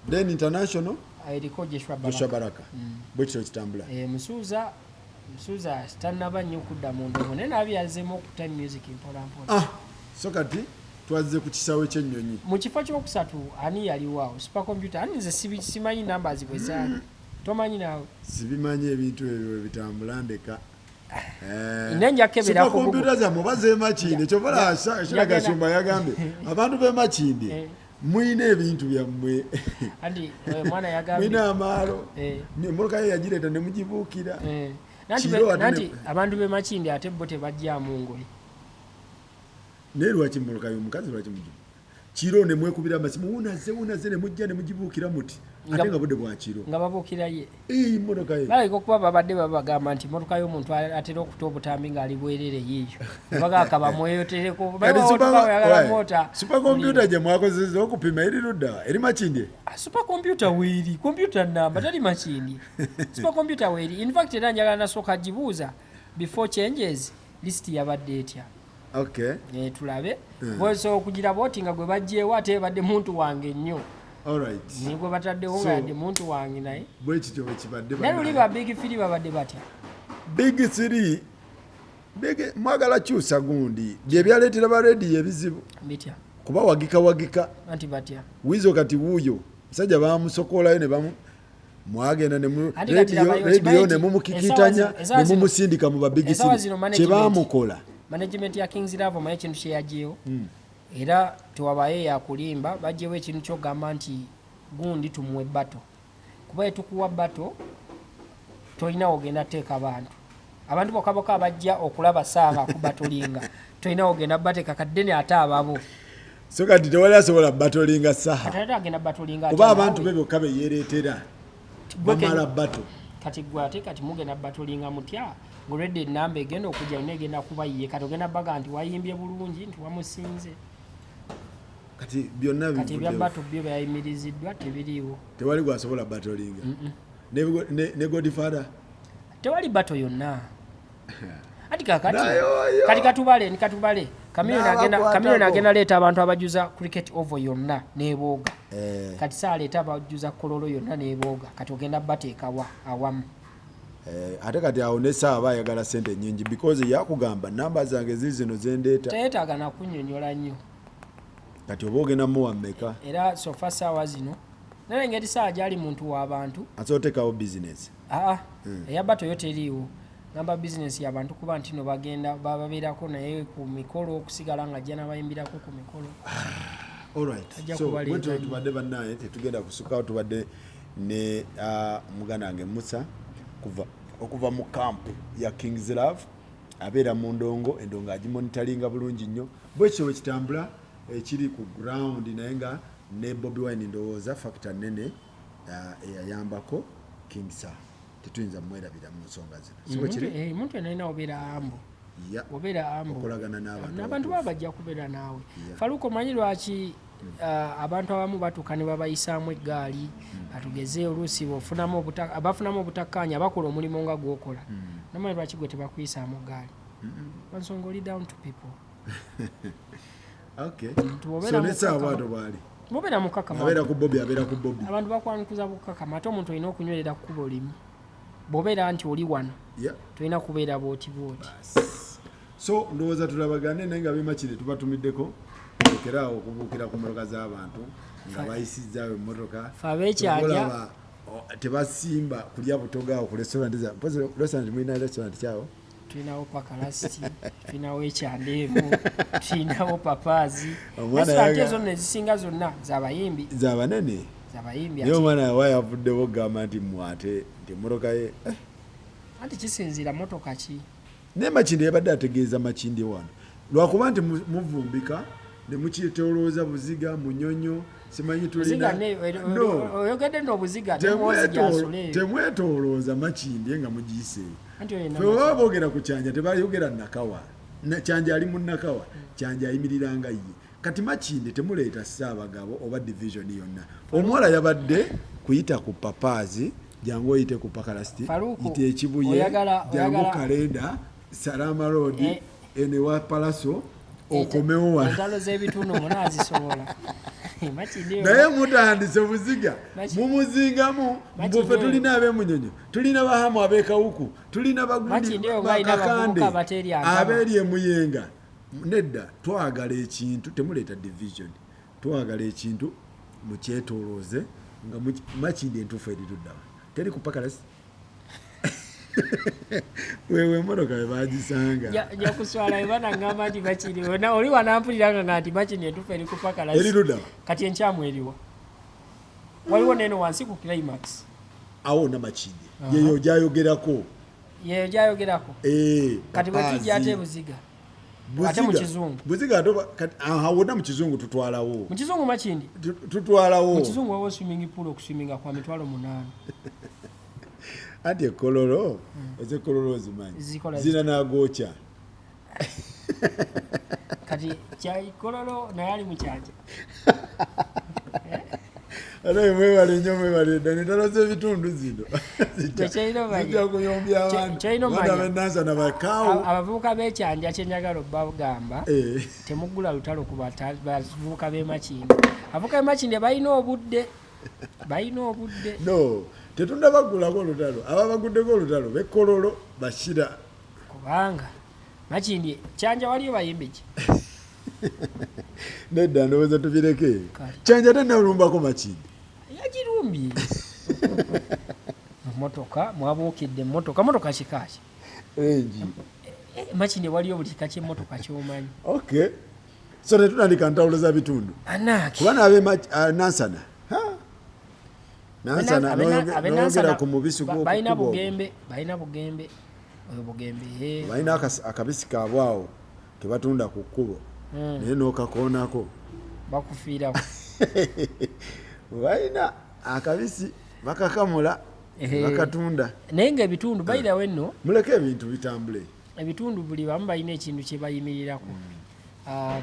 then international eriko Joshua Baraka bwekiro kitambula Musuuza tannaba nnyo okudda mu ndongo naye nabyazemu okuta music mpolampola so kati twazze ku kisaawe ky'ennyonyi mu kifo kyokusatu ani yaliwaawo supercomputer ani nze simanyi numbers bwe zaali tomanyi naawe sibimanyi ebintu ebyo bitambula ndeka nenjakebera supercomputer zammwe bazeemakinde kyobola Shiragashumba yagambye abantu b'emakinde mwine ebintu byammwe mwana yagambye mwine amaalo emmoloka ye yagireeta ne mugibuukira nanti abantu b'emakindi ate bo tebajjamu ngoye naye lwaki emmoloka y'omukazi lwaki mugibu kiro ne mwekubira amasimu wunaze ne mujja ne mugibuukira muti ate nga budde bwa kiro nga babuukira ye emmoloka ye baleka okuba babadde babagamba nti emmoloka y'omuntu atera okuta obutambi ng'ali bwerere yiiyo bagaka bamweyotereko bayagala moota supercomputer gye mwakozesa okupima eri ludda eri makindi supercomputer weeri computer namba tali makindi supercomputer weeri in fact era njagala nasooka gibuuza before changes list yabadde etya okay tulabe so okugira boti nga gwe bajjeewo ate badde muntu wange nnyo alright nigwe bataddewo nga yadde muntu wange naye bwekityo bwekibadde naye luli ba big 3 babadde batya big 3 mwagala kyusa gundi bye byaleetera ba rediyo ebizibu bitya kuba wagika anti batya wizo kati wuuyo musajja bamusokolayo ne bamu mwagenda ne rediyo ne mumukikitanya ne mumusindika mu ba big 3 kye baamukola management ya Kings Love maye kintu kye yajeewo era tewabaye yakulimba bajjeewo ekintu kyogamba nti gundi tumuwe bato kuba etukuwa bato tolina ogenda teeka abantu bokka bajja okulaba saanga kubatolinga tolina ogenda bateeka kaddene ate ababo so kati tewali asobola batolinga saha ate agenda batolinga kuba abantu be bokka beyereetera bamala bato kati gwe ate kati mugenda batolinga mutya ng'olwedde ennamba egenda okujja negenda kuba ye kati ogenda baga nti wayimbye bulungi nti wamusinze kati byonna kati ebyabato byo byayimiriziddwa tebiriiwo tewali gwasobola batolinga ne Godfather tewali bato yonna ati kati katubale Kamiliyoni agenda leeta abantu abajuza cricket over yonna nebooga kati saaleeta abajuza kololo yonna nebooga kati ogenda bateekawa awamu ate kati awo ne saaba ayagala sente nyingi because yakugamba namba zange zizino zendeeta teetaaga nakunnyonnyola nnyo kati oba ogenda muwa mmeka era sofa saawa zino naye ngeri saa gyali muntu w'abantu asootekawo bizinesi eyabato yo teriiwo ngamba bizinesi y'abantu kuba nti no bagenda babeerako naye ku mikolo okusigala nga ajja n'abayimbirako ku mikolo. Alright, so bwetyo tubadde bannaye tetugenda kusukawo, tubadde ne muganda wange Musa okuva mu kampu ya Kings Love abeera mu ndongo, endongo agimonitalinga bulungi nnyo bwekyo bwe kitambula ekiri ku ground, naye nga ne Bobi Wine ndowooza factor nene eyayambako Kings. Tetuyinza mwerabira mu nsonga zino. Muntu yenna obeera ambo. Obeera ambo. Okolagana n'abantu baba bajja kubeera naawe. Faluko manyi lwaki abantu abamu batuuka ne babayisaamu eggaali atugeze oluusi abafunamu obutakkaanya bakola omulimu nga gw'okola. Namanyi lwaki gwe tebakuyisaamu ggaali. Nsonga oli down to people. Okay. So nesaawa bwato bwali. Bobeera mukakama. Abeera ku Bobi, abeera ku Bobi. Abantu bakwanikuza bukakama ate omuntu olina okunywerera ku kubo limu. Bobeera nti oli wano. Tulina kubeera booti. So ndowooza tulabagane naye nga bimakire tubatumiddeko okeraawo okubuukira ku mmotoka z'abantu nga bayisizzaawo emmotoka. Abeekyajja tebasimba kulya butogaawo ku restaurant mulina restaurant kyawo. Tulinawo pakalasiti, tulinawo ekyandeevu, tulinawo papaazi. Restaurant ezo nezisinga zonna z'abayimbi. Z'abanene. Z'abayimbi. Naye omwana yawa yavuddewo gamba nti mwate nti emmotoka ye. Anti kisinziira mmotoka ki? Naye Makindye yabadde ategeeza Makindye wano. Lwakuba nti muvumbika ne mukyetolooza Buziga, Munyonyo, simanyi tulina. Oyogedde n'obuziga temwetolooza Makindye nga mugiyiseeyo. Ffe baba boogera ku Kyanja tebayogera Nakawa. Kyanja ali mu Nakawa, Kyanja ayimiriranga ye. Kati Makindye temuleeta Ssaabagabo oba division yonna. Omuwala yabadde kuyita ku papaazi, jangu oyite ku pakalasiti, yite ekibuye, jangu kalenda, Salama Road, enewa Palaso, okomewo wano. Entalo z'ebitundu munaazisobola. Naye mutandise Buziga, mumuzingamu, mbufe tulina ab'Emunyonyo, tulina Bahamu ab'Ekawuku, tulina Bagundi Bakakande, abeeri emuyenga. Nedda, twagala ekintu, temuleeta division, twagala ekintu mukyetolooze nga Makindye entuufu erituddawo. Teri ku pakalasi. Wewe emmotoka we baagisanga. Ja kuswala ebana ngamba nti Makindye oli wanampuliranga nga nti Makindye entuufu eri ku pakalasi. Erituddawo. Kati enkyamu eriwa. Waliwo neno wansi ku climax. Awo na Makindye. Yeyo gyayogerako. Yeyo gyayogerako. Kati bwe tujja ate Buziga. Ate mu Kizungu. Buziga wonna mu Kizungu tutwalawo. Mu Kizungu Makindye. Tutwalawo. Mu Kizungu wawo swimming pool okuswiminga kwa mitwalo 8. Ati ekololo, ezekololo zimanyi. Zina n'agoocha. Kati kololo naye ali mu Kyanja. Ate mwebale nnyo mwebale dda n'entalo z'ebitundu zino. Zijja kuyombya abantu. Wanda b'Ennansana bakaawo. Abavubuka b'Ekyanja kye njagala obbagamba temuggula lutalo ku bavubuka b'e Makindye. Abavubuka b'e Makindye balina obudde. No, tetunda baggulako olutalo. Ababaguddeko olutalo b'ekkololo Bashira. Kubanga Makindye Kyanja waliyo bayimbi ki? Nedda ndowooza tubireke. Kyanja tennolumbako Makindye. Yagirumbye. Motoka mwabuukidde motoka kikaaki. Enji. Makindye waliyo buli kika ky'emmotoka ky'omanyi. Okay. So tetutandika ntawulo za bitundu. Anaki. Kubana Nansana. Nansana n'oyogera ku mubisi gw'okukuba. Balina bugembe. Oyo bugembe. Balina akabisi kaabwawo ke batunda ku kkubo. Naye n'okakoonako. Bakufiirako. Balina akabisi bakakamula bakatunda. Naye ng'ebitundu bayira wenno. Muleke ebintu bitambule. Ebitundu buli bamu balina ekintu kye bayimirirako.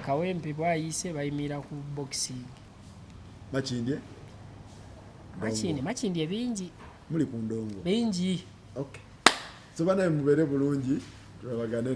Kawempe bwayise bayimirira ku boxing. Makindye bingi. Muli ku ndongo. Bingi. Okay. So bana mubeere bulungi. Tulabagane.